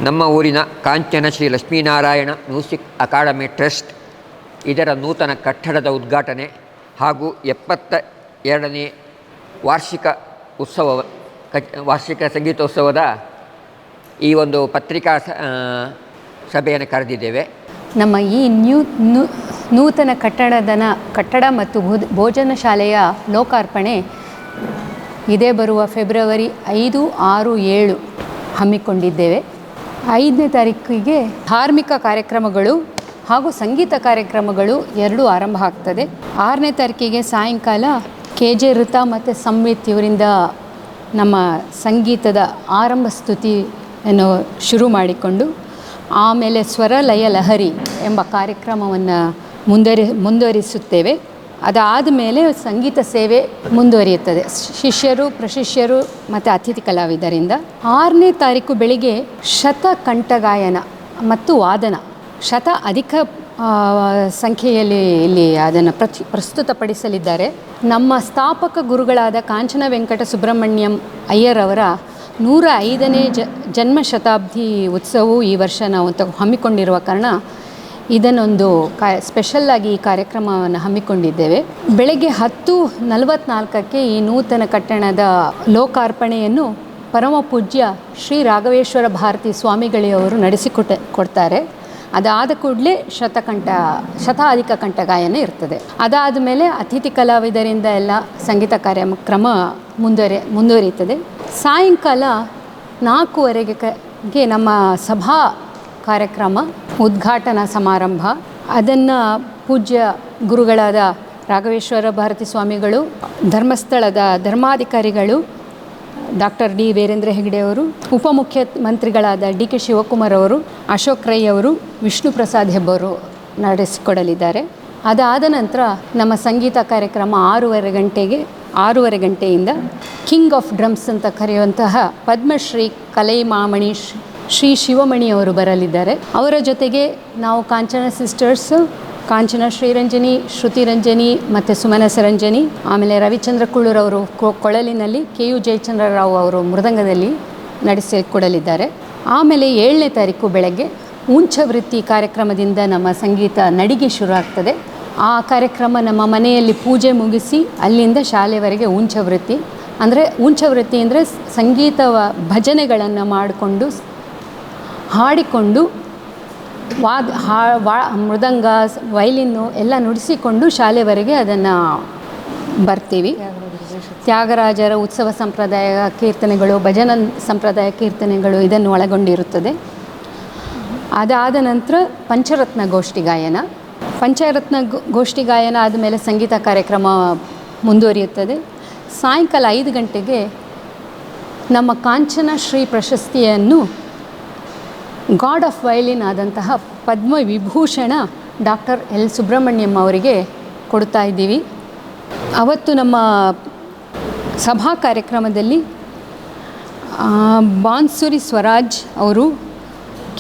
ನಮ್ಮ ಊರಿನ Kanchana Shri Lakshminarayana music academy trust ಇದರ ನೂತನ ಕಟ್ಟಡದ ಉದ್ಘಾಟನೆ ಹಾಗೂ 72ನೇ ವಾರ್ಷಿಕ ಸಂಗೀತೋತ್ಸವದ ಈ ಒಂದು ಪತ್ರಿಕಾ ಸಭೆಯನ್ನು ಕರೆದಿದ್ದೇವೆ. ನಮ್ಮ ಈ ನೂತನ ಕಟ್ಟಡ ಮತ್ತು ಭೋಜನ ಶಾಲೆಯ ಲೋಕಾರ್ಪಣೆ ಇದೇ ಬರುವ ಫೆಬ್ರವರಿ 5, 6, 7 ಹಮ್ಮಿಕೊಂಡಿದ್ದೇವೆ. 5ನೇ ತಾರೀಕಿಗೆ ಧಾರ್ಮಿಕ ಕಾರ್ಯಕ್ರಮಗಳು ಹಾಗೂ ಸಂಗೀತ ಕಾರ್ಯಕ್ರಮಗಳು ಎರಡೂ ಆರಂಭ ಆಗ್ತದೆ. 6ನೇ ತಾರೀಕಿಗೆ ಸಾಯಂಕಾಲ KJ ಋತಾ ಮತ್ತು ಸಂವಿತ್ ಇವರಿಂದ ನಮ್ಮ ಸಂಗೀತದ ಆರಂಭ ಸ್ತುತಿಯನ್ನು ಶುರು ಮಾಡಿಕೊಂಡು ಆಮೇಲೆ ಸ್ವರ ಲಯ ಲಹರಿ ಎಂಬ ಕಾರ್ಯಕ್ರಮವನ್ನು ಮುಂದುವರಿಸುತ್ತೇವೆ. ಅದಾದ ಮೇಲೆ ಸಂಗೀತ ಸೇವೆ ಮುಂದುವರಿಯುತ್ತದೆ ಶಿಷ್ಯರು, ಪ್ರಶಿಷ್ಯರು ಮತ್ತು ಅತಿಥಿ ಕಲಾವಿದರಿಂದ. 6ನೇ ತಾರೀಕು ಬೆಳಿಗ್ಗೆ ಶತಕಂಠಗಾಯನ ಮತ್ತು ವಾದನ, ಅಧಿಕ ಸಂಖ್ಯೆಯಲ್ಲಿ ಇಲ್ಲಿ ಅದನ್ನು ಪ್ರಸ್ತುತಪಡಿಸಲಿದ್ದಾರೆ. ನಮ್ಮ ಸ್ಥಾಪಕ ಗುರುಗಳಾದ ಕಾಂಚನ ವೆಂಕಟ ಸುಬ್ರಹ್ಮಣ್ಯಂ ಅಯ್ಯರ್ ಅವರ 105ನೇ ಜನ್ಮ ಶತಾಬ್ದಿ ಉತ್ಸವವು ಈ ವರ್ಷ ನಾವು ಹಮ್ಮಿಕೊಂಡಿರುವ ಕಾರಣ ಇದನ್ನೊಂದು ಸ್ಪೆಷಲ್ಲಾಗಿ ಈ ಕಾರ್ಯಕ್ರಮವನ್ನು ಹಮ್ಮಿಕೊಂಡಿದ್ದೇವೆ. ಬೆಳಗ್ಗೆ 10:44ಕ್ಕೆ ಈ ನೂತನ ಕಟ್ಟಡದ ಲೋಕಾರ್ಪಣೆಯನ್ನು ಪರಮ ಪೂಜ್ಯ ಶ್ರೀ ರಾಘವೇಶ್ವರ ಭಾರತಿ ಸ್ವಾಮಿಗಳಿಯವರು ನಡೆಸಿಕೊಡ್ತಾರೆ. ಅದಾದ ಕೂಡಲೇ ಶತಾಧಿಕ ಕಂಠಗಾಯನ ಇರ್ತದೆ. ಅದಾದ ಮೇಲೆ ಅತಿಥಿ ಕಲಾವಿದರಿಂದ ಎಲ್ಲ ಸಂಗೀತ ಕಾರ್ಯಕ್ರಮ ಮುಂದುವರಿಯುತ್ತದೆ. ಸಾಯಂಕಾಲ 4:15ಗೆ ನಮ್ಮ ಸಭಾ ಕಾರ್ಯಕ್ರಮ ಉದ್ಘಾಟನಾ ಸಮಾರಂಭ. ಅದನ್ನು ಪೂಜ್ಯ ಗುರುಗಳಾದ ರಾಘವೇಶ್ವರ ಭಾರತಿ ಸ್ವಾಮಿಗಳು, ಧರ್ಮಸ್ಥಳದ ಧರ್ಮಾಧಿಕಾರಿಗಳು ಡಾಕ್ಟರ್ ಡಿ ವೀರೇಂದ್ರ ಹೆಗ್ಡೆ ಅವರು, ಉಪಮುಖ್ಯಮಂತ್ರಿಗಳಾದ DK ಶಿವಕುಮಾರ್ ಅವರು, ಅಶೋಕ್ ರೈ ಅವರು, ವಿಷ್ಣು ಪ್ರಸಾದ್ ಹೆಬ್ಬವರು ನಡೆಸಿಕೊಡಲಿದ್ದಾರೆ. ಅದಾದ ನಂತರ ನಮ್ಮ ಸಂಗೀತ ಕಾರ್ಯಕ್ರಮ 6:30 ಗಂಟೆಯಿಂದ ಕಿಂಗ್ ಆಫ್ ಡ್ರಮ್ಸ್ ಅಂತ ಕರೆಯುವಂತಹ ಪದ್ಮಶ್ರೀ ಕಲೈಮಾಮಣಿ ಶ್ರೀ ಶಿವಮಣಿ ಅವರು ಬರಲಿದ್ದಾರೆ. ಅವರ ಜೊತೆಗೆ ನಾವು ಕಾಂಚನ ಸಿಸ್ಟರ್ಸ್, ಕಾಂಚನ ಶ್ರೀರಂಜನಿ, ಶ್ರುತಿರಂಜನಿ ಮತ್ತು ಸುಮನ ಸರಂಜನಿ, ಆಮೇಲೆ ರವಿಚಂದ್ರ ಕುಳ್ಳೂರ್ ಅವರು ಕೊಳಲಿನಲ್ಲಿ, KU ಜಯಚಂದ್ರರಾವ್ ಅವರು ಮೃದಂಗದಲ್ಲಿ ನಡೆಸಿಕೊಡಲಿದ್ದಾರೆ. ಆಮೇಲೆ 7ನೇ ತಾರೀಕು ಬೆಳಗ್ಗೆ ಉಂಚವೃತ್ತಿ ಕಾರ್ಯಕ್ರಮದಿಂದ ನಮ್ಮ ಸಂಗೀತ ನಡಿಗೆ ಶುರು ಆಗ್ತದೆ. ಆ ಕಾರ್ಯಕ್ರಮ ನಮ್ಮ ಮನೆಯಲ್ಲಿ ಪೂಜೆ ಮುಗಿಸಿ ಅಲ್ಲಿಂದ ಶಾಲೆವರೆಗೆ ಉಂಚವೃತ್ತಿ ಅಂದರೆ ಸಂಗೀತ ಭಜನೆಗಳನ್ನು ಮಾಡಿಕೊಂಡು ಹಾಡಿಕೊಂಡು ಮೃದಂಗ, ವೈಲಿನ್ನು ಎಲ್ಲ ನುಡಿಸಿಕೊಂಡು ಶಾಲೆವರೆಗೆ ಅದನ್ನು ಬರ್ತೀವಿ. ತ್ಯಾಗರಾಜರ ಉತ್ಸವ ಸಂಪ್ರದಾಯ ಕೀರ್ತನೆಗಳು, ಭಜನ ಸಂಪ್ರದಾಯ ಕೀರ್ತನೆಗಳು ಇದನ್ನು ಒಳಗೊಂಡಿರುತ್ತದೆ. ಅದಾದ ನಂತರ ಪಂಚರತ್ನ ಗೋಷ್ಠಿ ಗಾಯನ ಆದಮೇಲೆ ಸಂಗೀತ ಕಾರ್ಯಕ್ರಮ ಮುಂದುವರಿಯುತ್ತದೆ. ಸಾಯಂಕಾಲ 5 ಗಂಟೆಗೆ ನಮ್ಮ ಕಾಂಚನ ಶ್ರೀ ಪ್ರಶಸ್ತಿಯನ್ನು ಗಾಡ್ ಆಫ್ ವಯಲಿನ್ ಆದಂತಹ ಪದ್ಮವಿಭೂಷಣ ಡಾಕ್ಟರ್ L. ಸುಬ್ರಹ್ಮಣ್ಯಂ ಅವರಿಗೆ ಕೊಡ್ತಾ ಇದ್ದೀವಿ. ಅವತ್ತು ನಮ್ಮ ಸಭಾ ಕಾರ್ಯಕ್ರಮದಲ್ಲಿ ಬಾನ್ಸುರಿ ಸ್ವರಾಜ್ ಅವರು,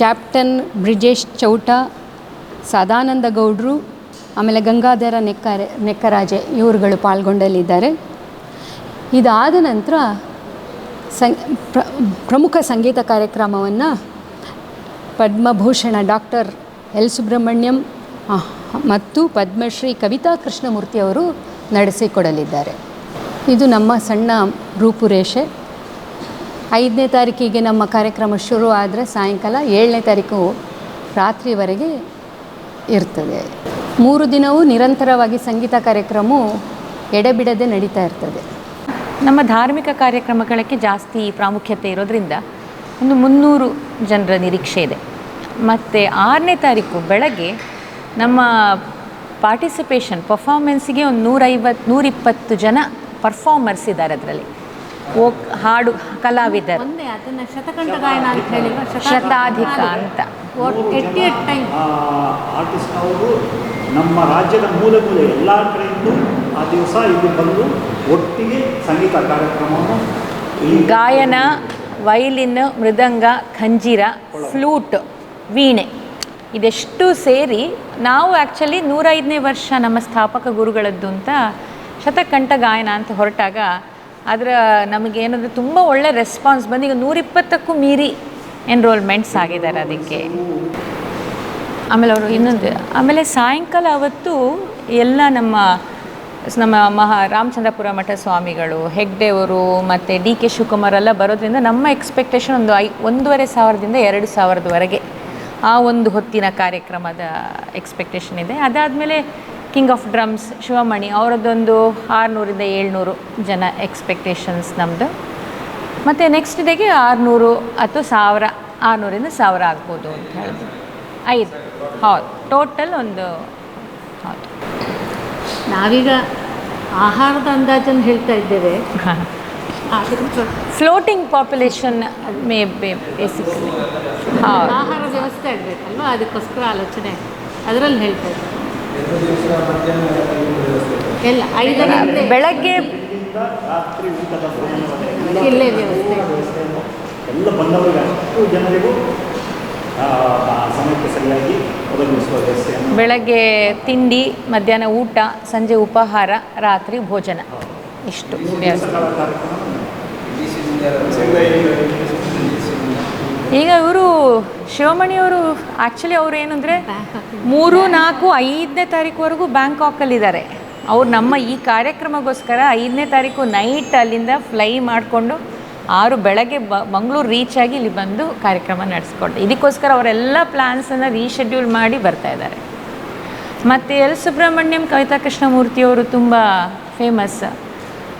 ಕ್ಯಾಪ್ಟನ್ ಬ್ರಿಜೇಶ್ ಚೌಟ, ಸದಾನಂದ ಗೌಡ್ರು, ಆಮೇಲೆ ಗಂಗಾಧರ ನೆಕ್ಕರಾಜೆ ಇವರುಗಳು ಪಾಲ್ಗೊಂಡಲಿದ್ದಾರೆ. ಇದಾದ ನಂತರ ಪ್ರಮುಖ ಸಂಗೀತ ಕಾರ್ಯಕ್ರಮವನ್ನು ಪದ್ಮಭೂಷಣ ಡಾಕ್ಟರ್ L. ಸುಬ್ರಹ್ಮಣ್ಯಂ ಮತ್ತು ಪದ್ಮಶ್ರೀ ಕವಿತಾ ಕೃಷ್ಣಮೂರ್ತಿ ಅವರು ನಡೆಸಿಕೊಡಲಿದ್ದಾರೆ. ಇದು ನಮ್ಮ ಸಣ್ಣ ರೂಪುರೇಷೆ. 5ನೇ ತಾರೀಕಿಗೆ ನಮ್ಮ ಕಾರ್ಯಕ್ರಮ ಶುರು ಆದರೆ ಸಾಯಂಕಾಲ 7ನೇ ತಾರೀಕು ರಾತ್ರಿವರೆಗೆ ಇರ್ತದೆ. 3 ದಿನವೂ ನಿರಂತರವಾಗಿ ಸಂಗೀತ ಕಾರ್ಯಕ್ರಮವು ಎಡೆಬಿಡದೆ ನಡೀತಾ ಇರ್ತದೆ. ನಮ್ಮ ಧಾರ್ಮಿಕ ಕಾರ್ಯಕ್ರಮಗಳಿಗೆ ಜಾಸ್ತಿ ಪ್ರಾಮುಖ್ಯತೆ ಇರೋದರಿಂದ ಒಂದು 300 ಜನರ ನಿರೀಕ್ಷೆ ಇದೆ. ಮತ್ತು 6ನೇ ತಾರೀಕು ಬೆಳಗ್ಗೆ ನಮ್ಮ ಪರ್ಫಾರ್ಮೆನ್ಸಿಗೆ ಒಂದು 120 ಜನ ಪರ್ಫಾರ್ಮರ್ಸ್ ಇದ್ದಾರೆ. ಅದರಲ್ಲಿ ಹಾಡು ಕಲಾವಿದರು ಶತಾಧಿಕ ಅಂತ ಆರ್ಟಿಸ್ಟ್ ಅವರು ನಮ್ಮ ರಾಜ್ಯದ ಮೂಲೆ ಎಲ್ಲ ಕಡೆಯಿಂದ ಆ ದಿವಸ ಇಲ್ಲಿ ಬಂದು ಒಟ್ಟಿಗೆ ಸಂಗೀತ ಕಾರ್ಯಕ್ರಮವನ್ನು ಗಾಯನ, ವೈಲಿನ್, ಮೃದಂಗ, ಖಂಜೀರ, ಫ್ಲೂಟ್, ವೀಣೆ ಇದೆಷ್ಟು ಸೇರಿ ನಾವು ಆ್ಯಕ್ಚುಲಿ 105ನೇ ವರ್ಷ ನಮ್ಮ ಸ್ಥಾಪಕ ಗುರುಗಳದ್ದು ಅಂತ ಶತಕಂಠ ಗಾಯನ ಅಂತ ಹೊರಟಾಗ ಅದರ ನಮಗೇನಾದರೂ ತುಂಬ ಒಳ್ಳೆ ರೆಸ್ಪಾನ್ಸ್ ಬಂದು ಈಗ 120ಕ್ಕೂ ಮೀರಿ ಎನ್ರೋಲ್ಮೆಂಟ್ಸ್ ಆಗಿದ್ದಾರೆ ಅದಕ್ಕೆ. ಆಮೇಲೆ ಅವರು ಇನ್ನೊಂದು, ಆಮೇಲೆ ಸಾಯಂಕಾಲ ಅವತ್ತು ಎಲ್ಲ ನಮ್ಮ ರಾಮಚಂದ್ರಪುರ ಮಠ ಸ್ವಾಮಿಗಳು, ಹೆಗ್ಡೆಯವರು ಮತ್ತು ಡಿ ಕೆ ಶಿವಕುಮಾರ್ ಎಲ್ಲ ಬರೋದ್ರಿಂದ ನಮ್ಮ ಎಕ್ಸ್ಪೆಕ್ಟೇಷನ್ ಒಂದು 1,500ದಿಂದ 2,000ವರೆಗೆ ಆ ಒಂದು ಹೊತ್ತಿನ ಕಾರ್ಯಕ್ರಮದ ಎಕ್ಸ್ಪೆಕ್ಟೇಷನ್ ಇದೆ. ಅದಾದಮೇಲೆ ಕಿಂಗ್ ಆಫ್ ಡ್ರಮ್ಸ್ ಶಿವಮಣಿ ಅವರದ್ದೊಂದು 600ರಿಂದ 700 ಜನ ಎಕ್ಸ್ಪೆಕ್ಟೇಷನ್ಸ್ ನಮ್ಮದು. ಮತ್ತು ನೆಕ್ಸ್ಟ್ ಡೇಗೆ 600 ಅಥವಾ 1000, 600ರಿಂದ 1000 ಆಗ್ಬೋದು ಅಂತ ಹೇಳಿದ್ರು. 5 ಹೌದು, ಟೋಟಲ್ ಒಂದು. ಹೌದು, ನಾವೀಗ ಆಹಾರದ ಅಂದಾಜನ್ನು ಹೇಳ್ತಾ ಇದ್ದೇವೆ. ಫ್ಲೋಟಿಂಗ್ ಪಾಪ್ಯುಲೇಷನ್ ಮೇ ಬೇಸಿಕಲಿ ಆಹಾರ ವ್ಯವಸ್ಥೆ ಆಗಬೇಕಲ್ವ, ಅದಕ್ಕೋಸ್ಕರ ಆಲೋಚನೆ ಅದರಲ್ಲಿ ಹೇಳ್ತಾ ಇದ್ದೇವೆ. ಎಲ್ಲ 5ರಿಂದ ಬೆಳಗ್ಗೆ ರಾತ್ರಿ ಊಟದ ಇಲ್ಲೇ ವ್ಯವಸ್ಥೆ ಎಲ್ಲ ಬಂದವರಿಗೆ ಅಷ್ಟು ಜನರಿಗೂ ಸಮಯಕ್ಕೆ ಸರಿಯಾಗಿ ಒದಗಿಸುವ ವ್ಯವಸ್ಥೆಯನ್ನು. ಬೆಳಗ್ಗೆ ತಿಂಡಿ, ಮಧ್ಯಾಹ್ನ ಊಟ, ಸಂಜೆ ಉಪಹಾರ, ರಾತ್ರಿ ಭೋಜನ, ಇಷ್ಟು ವ್ಯವಸ್ಥೆ. ಈಗ ಇವರು ಶಿವಮಣಿಯವರು ಆ್ಯಕ್ಚುಲಿ ಅವರು ಏನು ಅಂದರೆ 3, 4, 5ನೇ ತಾರೀಕುವರೆಗೂ ಬ್ಯಾಂಕಾಕಲ್ಲಿದ್ದಾರೆ. ಅವ್ರು ನಮ್ಮ ಈ ಕಾರ್ಯಕ್ರಮಕ್ಕೋಸ್ಕರ 5ನೇ ತಾರೀಕು ನೈಟ್ ಅಲ್ಲಿಂದ ಫ್ಲೈ ಮಾಡಿಕೊಂಡು 6 ಬೆಳಗ್ಗೆ ಮಂಗಳೂರು ರೀಚ್ ಆಗಿ ಇಲ್ಲಿ ಬಂದು ಕಾರ್ಯಕ್ರಮ ನಡೆಸ್ಕೊಂಡು, ಇದಕ್ಕೋಸ್ಕರ ಅವರೆಲ್ಲ ಪ್ಲ್ಯಾನ್ಸನ್ನು ರೀಶೆಡ್ಯೂಲ್ ಮಾಡಿ ಬರ್ತಾಯಿದ್ದಾರೆ. ಮತ್ತು ಎಲ್ ಸುಬ್ರಹ್ಮಣ್ಯಂ ಕವಿತಾ ಕೃಷ್ಣಮೂರ್ತಿಯವರು ತುಂಬ ಫೇಮಸ್.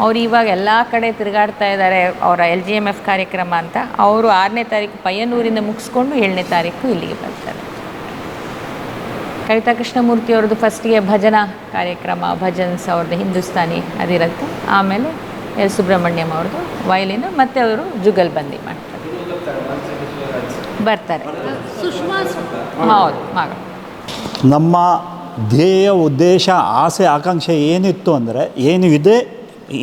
ಅವರು ಇವಾಗ ಎಲ್ಲ ಕಡೆ ತಿರುಗಾಡ್ತಾ ಇದ್ದಾರೆ ಅವರ LGMF ಕಾರ್ಯಕ್ರಮ ಅಂತ. ಅವರು 6ನೇ ತಾರೀಕು ಪಯ್ಯನೂರಿಂದ ಮುಗಿಸ್ಕೊಂಡು 7ನೇ ತಾರೀಕು ಇಲ್ಲಿಗೆ ಬರ್ತಾರೆ. ಕವಿತಾ ಕೃಷ್ಣಮೂರ್ತಿಯವ್ರದ್ದು ಫಸ್ಟಿಗೆ ಭಜನಾ ಕಾರ್ಯಕ್ರಮ, ಭಜನ್ಸ್ ಅವ್ರದ್ದು ಹಿಂದೂಸ್ತಾನಿ ಅದಿರುತ್ತೆ. ಆಮೇಲೆ ಎಲ್ ಸುಬ್ರಹ್ಮಣ್ಯಂ ಅವ್ರದ್ದು ವಯಲಿನ್, ಮತ್ತು ಅವರು ಜುಗಲ್ಬಂದಿ ಮಾಡ್ತಾರೆ, ಬರ್ತಾರೆ. ಸುಷ್ಮಾ ಹೌದು, ಮಗ. ನಮ್ಮ ಧ್ಯೇಯ, ಉದ್ದೇಶ, ಆಸೆ, ಆಕಾಂಕ್ಷೆ ಏನಿತ್ತು ಅಂದರೆ, ಏನು ಇದೆ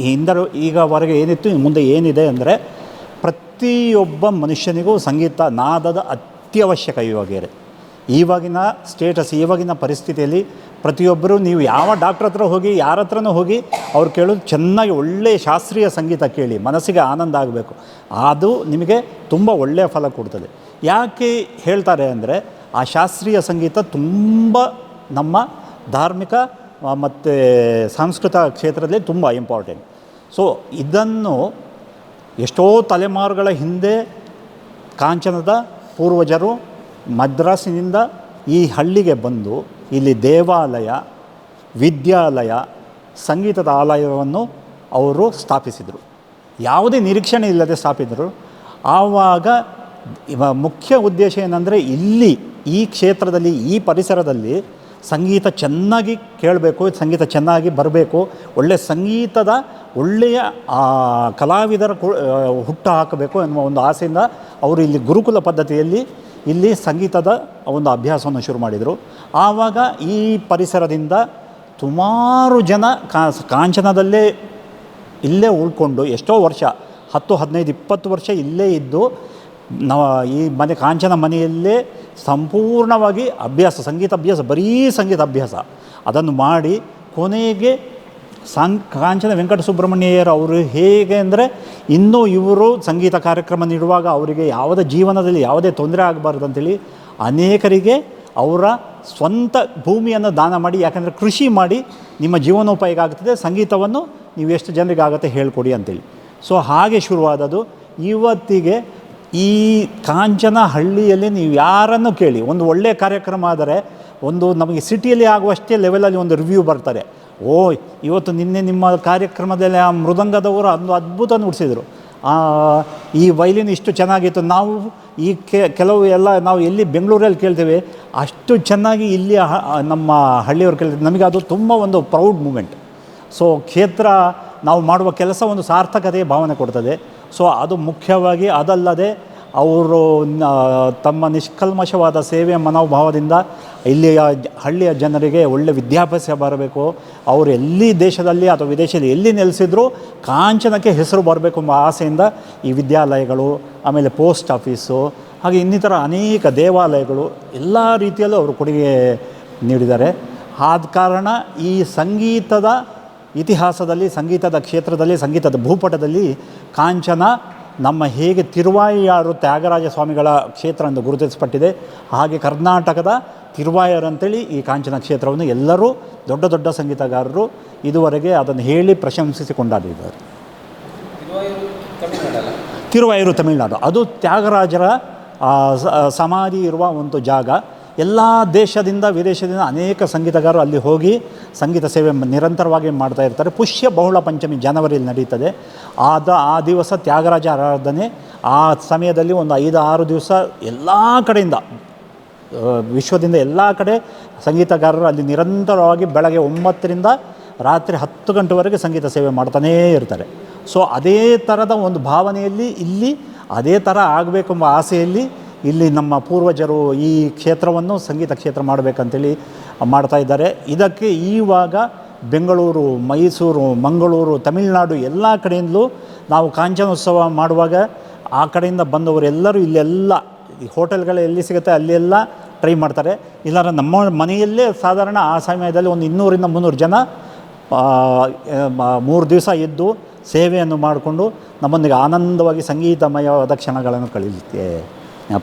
ಹಿಂದರು ಈಗವರೆಗೆ ಏನಿತ್ತು, ಮುಂದೆ ಏನಿದೆ ಅಂದರೆ, ಪ್ರತಿಯೊಬ್ಬ ಮನುಷ್ಯನಿಗೂ ಸಂಗೀತ ನಾದದ ಅತ್ಯವಶ್ಯಕ ಇವಾಗಿನ ಸ್ಟೇಟಸ್, ಇವಾಗಿನ ಪರಿಸ್ಥಿತಿಯಲ್ಲಿ ಪ್ರತಿಯೊಬ್ಬರು, ನೀವು ಯಾವ ಡಾಕ್ಟ್ರ್ ಹತ್ರ ಹೋಗಿ, ಯಾರ ಹತ್ರನೂ ಹೋಗಿ ಅವ್ರು ಕೇಳೋದು ಚೆನ್ನಾಗಿ ಒಳ್ಳೆಯ ಶಾಸ್ತ್ರೀಯ ಸಂಗೀತ ಕೇಳಿ, ಮನಸ್ಸಿಗೆ ಆನಂದ ಆಗಬೇಕು. ಅದು ನಿಮಗೆ ತುಂಬ ಒಳ್ಳೆಯ ಫಲ ಕೊಡ್ತದೆ. ಯಾಕೆ ಹೇಳ್ತಾರೆ ಅಂದರೆ, ಆ ಶಾಸ್ತ್ರೀಯ ಸಂಗೀತ ತುಂಬ ನಮ್ಮ ಧಾರ್ಮಿಕ ಮತ್ತು ಸಾಂಸ್ಕೃತಿಕ ಕ್ಷೇತ್ರದಲ್ಲಿ ತುಂಬ ಇಂಪಾರ್ಟೆಂಟ್. ಸೊ ಇದನ್ನು ಎಷ್ಟೋ ತಲೆಮಾರುಗಳ ಹಿಂದೆ ಕಾಂಚನದ ಪೂರ್ವಜರು ಮದ್ರಾಸಿನಿಂದ ಈ ಹಳ್ಳಿಗೆ ಬಂದು ಇಲ್ಲಿ ದೇವಾಲಯ, ವಿದ್ಯಾಲಯ, ಸಂಗೀತದ ಆಲಯವನ್ನು ಅವರು ಸ್ಥಾಪಿಸಿದರು. ಯಾವುದೇ ನಿರೀಕ್ಷಣೆ ಇಲ್ಲದೆ ಸ್ಥಾಪಿಸಿದರು. ಆವಾಗ ಮುಖ್ಯ ಉದ್ದೇಶ ಏನಂದರೆ, ಇಲ್ಲಿ ಈ ಕ್ಷೇತ್ರದಲ್ಲಿ, ಈ ಪರಿಸರದಲ್ಲಿ ಸಂಗೀತ ಚೆನ್ನಾಗಿ ಕೇಳಬೇಕು, ಸಂಗೀತ ಚೆನ್ನಾಗಿ ಬರಬೇಕು, ಒಳ್ಳೆಯ ಸಂಗೀತದ ಒಳ್ಳೆಯ ಕಲಾವಿದರ ಹುಟ್ಟು ಹಾಕಬೇಕು ಎನ್ನುವ ಒಂದು ಆಸೆಯಿಂದ ಅವರು ಇಲ್ಲಿ ಗುರುಕುಲ ಪದ್ಧತಿಯಲ್ಲಿ ಇಲ್ಲಿ ಸಂಗೀತದ ಒಂದು ಅಭ್ಯಾಸವನ್ನು ಶುರು ಮಾಡಿದರು. ಆವಾಗ ಈ ಪರಿಸರದಿಂದ ಸುಮಾರು ಜನ ಕಾಂಚನದಲ್ಲೇ ಇಲ್ಲೇ ಉಳ್ಕೊಂಡು ಎಷ್ಟೋ ವರ್ಷ 10, 15, 20 ವರ್ಷ ಇಲ್ಲೇ ಇದ್ದು ನಾವು ಈ ಕಾಂಚನ ಮನೆಯಲ್ಲೇ ಸಂಪೂರ್ಣವಾಗಿ ಸಂಗೀತ ಅಭ್ಯಾಸ, ಬರೀ ಸಂಗೀತ ಅಭ್ಯಾಸ ಅದನ್ನು ಮಾಡಿ ಕೊನೆಗೆ ಕಾಂಚನ ವೆಂಕಟ ಸುಬ್ರಹ್ಮಣ್ಯಯ್ಯರು ಅವರು ಹೇಗೆ ಅಂದರೆ, ಇನ್ನೂ ಇವರು ಸಂಗೀತ ಕಾರ್ಯಕ್ರಮ ನೀಡುವಾಗ ಅವರಿಗೆ ಯಾವುದೇ ಜೀವನದಲ್ಲಿ ಯಾವುದೇ ತೊಂದರೆ ಆಗಬಾರ್ದು ಅಂತೇಳಿ ಅನೇಕರಿಗೆ ಅವರ ಸ್ವಂತ ಭೂಮಿಯನ್ನು ದಾನ ಮಾಡಿ, ಯಾಕಂದರೆ ಕೃಷಿ ಮಾಡಿ ನಿಮ್ಮ ಜೀವನೋಪಾಯ ಆಗ್ತದೆ, ಸಂಗೀತವನ್ನು ನೀವು ಎಷ್ಟು ಜನರಿಗೆ ಆಗುತ್ತೆ ಹೇಳ್ಕೊಡಿ ಅಂತೇಳಿ. ಸೊ ಹಾಗೆ ಶುರುವಾದದ್ದು. ಇವತ್ತಿಗೆ ಈ ಕಾಂಚನ ಹಳ್ಳಿಯಲ್ಲಿ ನೀವು ಯಾರನ್ನು ಕೇಳಿ, ಒಂದು ಒಳ್ಳೆಯ ಕಾರ್ಯಕ್ರಮ ಆದರೆ ಒಂದು ನಮಗೆ ಸಿಟಿಯಲ್ಲಿ ಆಗುವಷ್ಟೇ ಲೆವೆಲಲ್ಲಿ ಒಂದು ರಿವ್ಯೂ ಬರ್ತಾರೆ. ಇವತ್ತು ನಿನ್ನೆ ನಿಮ್ಮ ಕಾರ್ಯಕ್ರಮದಲ್ಲಿ ಆ ಮೃದಂಗದವರು ಒಂದು ಅದ್ಭುತ ನುಡಿಸಿದರು, ಈ ವೈಲಿನ್ ಇಷ್ಟು ಚೆನ್ನಾಗಿತ್ತು, ನಾವು ಈ ಕೆಲವು ಎಲ್ಲ ನಾವು ಎಲ್ಲಿ ಬೆಂಗಳೂರಲ್ಲಿ ಕೇಳ್ತೇವೆ ಅಷ್ಟು ಚೆನ್ನಾಗಿ ಇಲ್ಲಿ ನಮ್ಮ ಹಳ್ಳಿಯವರು ಕೇಳ್ತೇವೆ. ನಮಗೆ ಅದು ತುಂಬ ಒಂದು ಪ್ರೌಡ್ ಮೂಮೆಂಟ್. ಸೊ ಕ್ಷೇತ್ರ ನಾವು ಮಾಡುವ ಕೆಲಸ ಒಂದು ಸಾರ್ಥಕತೆಯ ಭಾವನೆ ಕೊಡ್ತದೆ. ಸೊ ಅದು ಮುಖ್ಯವಾಗಿ. ಅದಲ್ಲದೆ ಅವರು ತಮ್ಮ ನಿಷ್ಕಲ್ಮಶವಾದ ಸೇವೆಯ ಮನೋಭಾವದಿಂದ ಇಲ್ಲಿಯ ಹಳ್ಳಿಯ ಜನರಿಗೆ ಒಳ್ಳೆಯ ವಿದ್ಯಾಭ್ಯಾಸ ಬರಬೇಕು, ಅವರು ಎಲ್ಲಿ ದೇಶದಲ್ಲಿ ಅಥವಾ ವಿದೇಶದಲ್ಲಿ ಎಲ್ಲಿ ನೆಲೆಸಿದ್ರು ಕಾಂಚನಕ್ಕೆ ಹೆಸರು ಬರಬೇಕು ಎಂಬ ಆಸೆಯಿಂದ ಈ ವಿದ್ಯಾಲಯಗಳು, ಆಮೇಲೆ ಪೋಸ್ಟ್ ಆಫೀಸು, ಹಾಗೆ ಇನ್ನಿತರ ಅನೇಕ ದೇವಾಲಯಗಳು ಎಲ್ಲ ರೀತಿಯಲ್ಲೂ ಅವರು ಕೊಡುಗೆ ನೀಡಿದ್ದಾರೆ. ಆದ ಕಾರಣ ಈ ಸಂಗೀತದ ಇತಿಹಾಸದಲ್ಲಿ, ಸಂಗೀತದ ಕ್ಷೇತ್ರದಲ್ಲಿ, ಸಂಗೀತದ ಭೂಪಟದಲ್ಲಿ ಕಾಂಚನ ನಮ್ಮ ಹೇಗೆ ತಿರುವಾಯಿಯಾರು ತ್ಯಾಗರಾಜ ಸ್ವಾಮಿಗಳ ಕ್ಷೇತ್ರ ಎಂದು ಗುರುತಿಸಲ್ಪಟ್ಟಿದೆ, ಹಾಗೆ ಕರ್ನಾಟಕದ ತಿರುವಾಯರ್ ಅಂತೇಳಿ ಈ ಕಾಂಚನ ಕ್ಷೇತ್ರವನ್ನು ಎಲ್ಲರೂ ದೊಡ್ಡ ದೊಡ್ಡ ಸಂಗೀತಗಾರರು ಇದುವರೆಗೆ ಅದನ್ನು ಹೇಳಿ ಪ್ರಶಂಸಿಸಿ ಕೊಂಡಾಡಿದ್ದಾರೆ. ತಿರುವಾಯೂರು ತಮಿಳುನಾಡು, ಅದು ತ್ಯಾಗರಾಜರ ಸಮಾಧಿ ಇರುವ ಒಂದು ಜಾಗ. ಎಲ್ಲ ದೇಶದಿಂದ ವಿದೇಶದಿಂದ ಅನೇಕ ಸಂಗೀತಗಾರರು ಅಲ್ಲಿ ಹೋಗಿ ಸಂಗೀತ ಸೇವೆ ನಿರಂತರವಾಗಿ ಮಾಡ್ತಾ ಇರ್ತಾರೆ. ಪುಷ್ಯ ಬಹುಳ ಪಂಚಮಿ ಜನವರಿಯಲ್ಲಿ ನಡೀತದೆ. ಆ ದಿವಸ ತ್ಯಾಗರಾಜ ಆರಾಧನೆ. ಆ ಸಮಯದಲ್ಲಿ ಒಂದು 5-6 ದಿವಸ ಎಲ್ಲ ಕಡೆಯಿಂದ, ವಿಶ್ವದಿಂದ ಎಲ್ಲ ಕಡೆ ಸಂಗೀತಗಾರರು ಅಲ್ಲಿ ನಿರಂತರವಾಗಿ ಬೆಳಗ್ಗೆ 9ರಿಂದ ರಾತ್ರಿ 10 ಗಂಟೆವರೆಗೆ ಸಂಗೀತ ಸೇವೆ ಮಾಡ್ತಾನೇ ಇರ್ತಾರೆ. ಸೊ ಅದೇ ಥರದ ಒಂದು ಭಾವನೆಯಲ್ಲಿ ಇಲ್ಲಿ ಅದೇ ಥರ ಆಗಬೇಕೆಂಬ ಆಸೆಯಲ್ಲಿ ಇಲ್ಲಿ ನಮ್ಮ ಪೂರ್ವಜರು ಈ ಕ್ಷೇತ್ರವನ್ನು ಸಂಗೀತ ಕ್ಷೇತ್ರ ಮಾಡಬೇಕಂತೇಳಿ ಮಾಡ್ತಾ ಇದ್ದಾರೆ. ಇದಕ್ಕೆ ಈವಾಗ ಬೆಂಗಳೂರು, ಮೈಸೂರು, ಮಂಗಳೂರು, ತಮಿಳುನಾಡು ಎಲ್ಲ ಕಡೆಯಿಂದಲೂ ನಾವು ಕಾಂಚನೋತ್ಸವ ಮಾಡುವಾಗ ಆ ಕಡೆಯಿಂದ ಬಂದವರೆಲ್ಲರೂ ಇಲ್ಲೆಲ್ಲ ಹೋಟೆಲ್ಗಳು ಎಲ್ಲಿ ಸಿಗುತ್ತೆ ಅಲ್ಲೆಲ್ಲ ಟ್ರೈ ಮಾಡ್ತಾರೆ. ಇಲ್ಲಾಂದ್ರೆ ನಮ್ಮ ಮನೆಯಲ್ಲೇ ಸಾಧಾರಣ ಆ ಸಮಯದಲ್ಲಿ ಒಂದು 200-300 ಜನ 3 ದಿವಸ ಇದ್ದು ಸೇವೆಯನ್ನು ಮಾಡಿಕೊಂಡು ನಮ್ಮೊಂದಿಗೆ ಆನಂದವಾಗಿ ಸಂಗೀತಮಯವಾದ ಕ್ಷಣಗಳನ್ನು ಕಳೀಲಿಕ್ಕೆ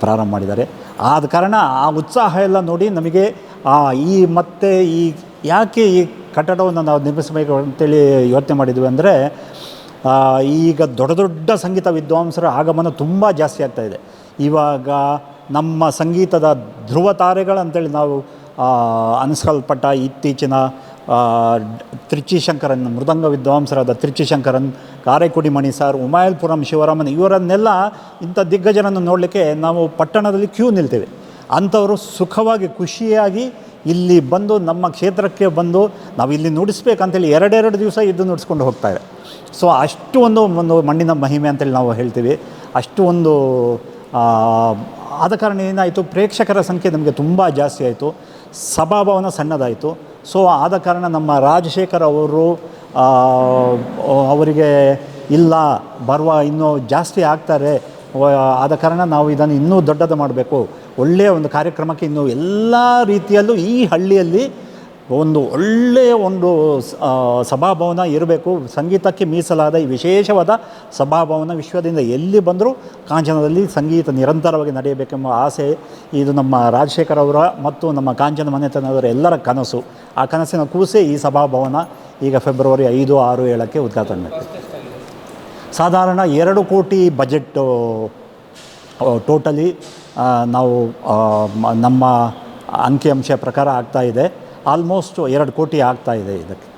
ಪ್ರಾರಂಭ ಮಾಡಿದ್ದಾರೆ. ಆದ ಕಾರಣ ಆ ಉತ್ಸಾಹ ಎಲ್ಲ ನೋಡಿ ನಮಗೆ ಮತ್ತು ಯಾಕೆ ಈ ಕಟ್ಟಡವನ್ನು ನಾವು ನಿರ್ಮಿಸಬೇಕು ಅಂತೇಳಿ ಯೋಚನೆ ಮಾಡಿದ್ವಿ ಅಂದರೆ, ಈಗ ದೊಡ್ಡ ದೊಡ್ಡ ಸಂಗೀತ ವಿದ್ವಾಂಸರ ಆಗಮನ ತುಂಬ ಜಾಸ್ತಿ ಆಗ್ತಾಯಿದೆ. ಇವಾಗ ನಮ್ಮ ಸಂಗೀತದ ಧ್ರುವ ತಾರೆಗಳಂತೇಳಿ ನಾವು ಅನಿಸ್ಕೊಳ್ಪಟ್ಟ ಇತ್ತೀಚಿನ ತ್ರಿಚಿ ಶಂಕರನ್, ಮೃದಂಗ ವಿದ್ವಾಂಸರಾದ ತ್ರಿಚಿ ಶಂಕರನ್, ಕಾರೈಕುಡಿ ಮಣಿ ಸರ್, ಉಮಾಯಲ್ಪುರಂ ಶಿವರಾಮನ್, ಇವರನ್ನೆಲ್ಲ ಇಂಥ ದಿಗ್ಗಜರನ್ನು ನೋಡಲಿಕ್ಕೆ ನಾವು ಪಟ್ಟಣದಲ್ಲಿ ಕ್ಯೂ ನಿಲ್ತೇವೆ. ಅಂಥವರು ಸುಖವಾಗಿ ಖುಷಿಯಾಗಿ ಇಲ್ಲಿ ಬಂದು ನಮ್ಮ ಕ್ಷೇತ್ರಕ್ಕೆ ಬಂದು ನಾವು ಇಲ್ಲಿ ನುಡಿಸ್ಬೇಕಂತೇಳಿ 2 ದಿವಸ ಇದ್ದು ನುಡಿಸ್ಕೊಂಡು ಹೋಗ್ತಾರೆ. ಸೊ ಅಷ್ಟು ಒಂದು ಮಣ್ಣಿನ ಮಹಿಮೆ ಅಂತೇಳಿ ನಾವು ಹೇಳ್ತೀವಿ. ಅಷ್ಟು ಒಂದು ಆದ ಕಾರಣ ಏನಾಯಿತು, ಪ್ರೇಕ್ಷಕರ ಸಂಖ್ಯೆ ನಮಗೆ ತುಂಬ ಜಾಸ್ತಿ ಆಯಿತು, ಸಭಾಭವನ ಸಣ್ಣದಾಯಿತು. ಸೊ ಆದ ಕಾರಣ ನಮ್ಮ ರಾಜಶೇಖರ್ ಅವರು ಅವರಿಗೆ ಇಲ್ಲ ಇನ್ನೂ ಜಾಸ್ತಿ ಆಗ್ತಾರೆ, ಆದ ಕಾರಣ ನಾವು ಇದನ್ನು ಇನ್ನೂ ದೊಡ್ಡದು ಮಾಡಬೇಕು, ಒಳ್ಳೆಯ ಒಂದು ಕಾರ್ಯಕ್ರಮಕ್ಕೆ ಇನ್ನೂ ಎಲ್ಲ ರೀತಿಯಲ್ಲೂ ಈ ಹಳ್ಳಿಯಲ್ಲಿ ಒಂದು ಒಳ್ಳೆಯ ಸಭಾಭವನ ಇರಬೇಕು, ಸಂಗೀತಕ್ಕೆ ಮೀಸಲಾದ ಈ ವಿಶೇಷವಾದ ಸಭಾಭವನ ವಿಶ್ವದಿಂದ ಎಲ್ಲಿ ಬಂದರೂ ಕಾಂಚನದಲ್ಲಿ ಸಂಗೀತ ನಿರಂತರವಾಗಿ ನಡೆಯಬೇಕೆಂಬ ಆಸೆ ಇದು ನಮ್ಮ ರಾಜಶೇಖರ್ ಅವರ ಮತ್ತು ನಮ್ಮ ಕಾಂಚನ ಮನೆತನದವರ ಎಲ್ಲರ ಕನಸು. ಆ ಕನಸಿನ ಕೂಸೇ ಈ ಸಭಾಭವನ ಈಗ ಫೆಬ್ರವರಿ 5, 6, 7ಕ್ಕೆ ಉದ್ಘಾಟನೆ ಆಗ್ತದೆ. ಸಾಧಾರಣ 2 ಕೋಟಿ ಬಜೆಟ್ ಟೋಟಲಿ ನಾವು ನಮ್ಮ ಅಂಕಿಅಂಶ ಪ್ರಕಾರ ಆಗ್ತಾಯಿದೆ. ಆಲ್ಮೋಸ್ಟ್ 2 ಕೋಟಿ ಆಗ್ತಾಯಿದೆ. ಇದಕ್ಕೆ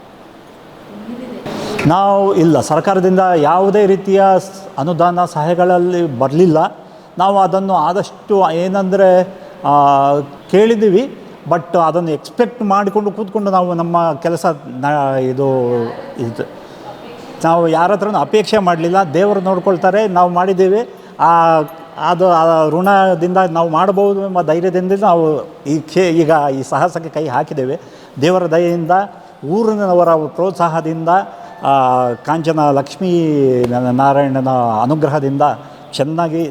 ನಾವು ಸರ್ಕಾರದಿಂದ ಯಾವುದೇ ರೀತಿಯ ಅನುದಾನ ಸಹಾಯಗಳಲ್ಲಿ ಬರಲಿಲ್ಲ. ನಾವು ಅದನ್ನು ಆದಷ್ಟು ಏನಂದರೆ ಕೇಳಿದ್ದೀವಿ, ಬಟ್ ಅದನ್ನು ಎಕ್ಸ್ಪೆಕ್ಟ್ ಮಾಡಿಕೊಂಡು ಕೂತ್ಕೊಂಡು ನಾವು ನಮ್ಮ ಕೆಲಸ ಇದು ನಾವು ಯಾರ ಹತ್ರನೂ ಅಪೇಕ್ಷೆ ಮಾಡಲಿಲ್ಲ. ದೇವರು ನೋಡ್ಕೊಳ್ತಾರೆ, ನಾವು ಮಾಡಿದ್ದೀವಿ, ಅದು ಋಣದಿಂದ ನಾವು ಮಾಡ್ಬೋದು ಎಂಬ ಧೈರ್ಯದಿಂದ ನಾವು ಈಗ ಈ ಸಾಹಸಕ್ಕೆ ಕೈ ಹಾಕಿದ್ದೇವೆ. ದೇವರ ದಯೆಯಿಂದ, ಊರಿನವರ ಪ್ರೋತ್ಸಾಹದಿಂದ, ಕಾಂಚನ ಲಕ್ಷ್ಮೀ ನಾರಾಯಣನ ಅನುಗ್ರಹದಿಂದ ಚೆನ್ನಾಗಿ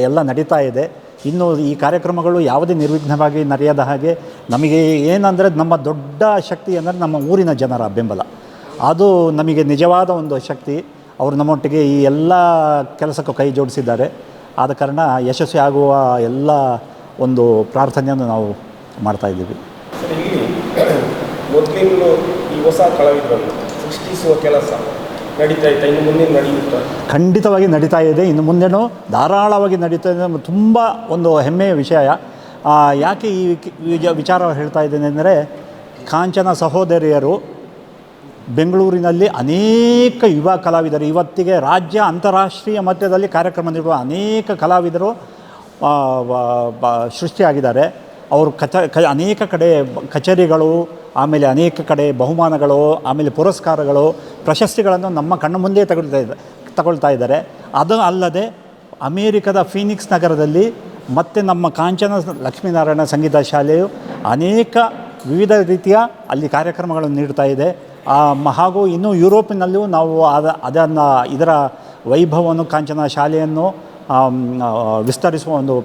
ಎಲ್ಲ ನಡೀತಾ ಇದೆ. ಇನ್ನು ಈ ಕಾರ್ಯಕ್ರಮಗಳು ಯಾವುದೇ ನಿರ್ವಿಘ್ನವಾಗಿ ನಡೆಯದ ಹಾಗೆ ನಮಗೆ ಏನಂದರೆ ನಮ್ಮ ದೊಡ್ಡ ಶಕ್ತಿ ಅಂದರೆ ನಮ್ಮ ಊರಿನ ಜನರ ಬೆಂಬಲ, ಅದು ನಮಗೆ ನಿಜವಾದ ಒಂದು ಶಕ್ತಿ. ಅವರು ನಮ್ಮೊಟ್ಟಿಗೆ ಈ ಎಲ್ಲ ಕೆಲಸಕ್ಕೂ ಕೈ ಜೋಡಿಸಿದ್ದಾರೆ. ಆದ ಕಾರಣ ಯಶಸ್ವಿ ಆಗುವ ಎಲ್ಲ ಒಂದು ಪ್ರಾರ್ಥನೆಯನ್ನು ನಾವು ಮಾಡ್ತಾಯಿದ್ದೀವಿ. ಮೊದಲಿಂದಲೂ ಈ ಹೊಸ ಕಲಾವಿದರನ್ನು ಸೃಷ್ಟಿಸುವ ಕೆಲಸ ನಡೀತಾ ಇತ್ತು, ಇನ್ನು ಮುಂದೆ ನಡೆಯುತ್ತಾ? ಖಂಡಿತವಾಗಿ ನಡೀತಾ ಇದೆ, ಇನ್ನು ಮುಂದೆನೂ ಧಾರಾಳವಾಗಿ ನಡೀತಾ ಇದೆ. ತುಂಬ ಒಂದು ಹೆಮ್ಮೆಯ ವಿಷಯ. ಯಾಕೆ ಈ ವಿಚಾರ ಹೇಳ್ತಾ ಇದ್ದೇನೆ ಅಂದರೆ, ಕಾಂಚನ ಸಹೋದರಿಯರು ಬೆಂಗಳೂರಿನಲ್ಲಿ ಅನೇಕ ಯುವ ಕಲಾವಿದರು, ಇವತ್ತಿಗೆ ರಾಜ್ಯ ಅಂತಾರಾಷ್ಟ್ರೀಯ ಮಟ್ಟದಲ್ಲಿ ಕಾರ್ಯಕ್ರಮ ನೀಡುವ ಅನೇಕ ಕಲಾವಿದರು ಸೃಷ್ಟಿಯಾಗಿದ್ದಾರೆ. ಅವರು ಅನೇಕ ಕಡೆ ಕಚೇರಿಗಳು, ಆಮೇಲೆ ಅನೇಕ ಕಡೆ ಬಹುಮಾನಗಳು, ಆಮೇಲೆ ಪುರಸ್ಕಾರಗಳು, ಪ್ರಶಸ್ತಿಗಳನ್ನು ನಮ್ಮ ಕಣ್ಣ ಮುಂದೆ ತಗೊಳ್ತಾ ಇದ್ದಾರೆ. ಅದು ಅಲ್ಲದೆ ಅಮೇರಿಕದ ಫೀನಿಕ್ಸ್ ನಗರದಲ್ಲಿ ಮತ್ತು ನಮ್ಮ ಕಾಂಚನ ಲಕ್ಷ್ಮೀನಾರಾಯಣ ಸಂಗೀತ ಶಾಲೆಯು ಅನೇಕ ವಿವಿಧ ರೀತಿಯ ಅಲ್ಲಿ ಕಾರ್ಯಕ್ರಮಗಳನ್ನು ನೀಡ್ತಾ ಇದೆ. ಹಾಗೂ ಇನ್ನೂ ಯುರೋಪಿನಲ್ಲೂ ನಾವು ಇದರ ವೈಭವವನ್ನು, ಕಾಂಚನ ಶಾಲೆಯನ್ನು ವಿಸ್ತರಿಸುವ ಒಂದು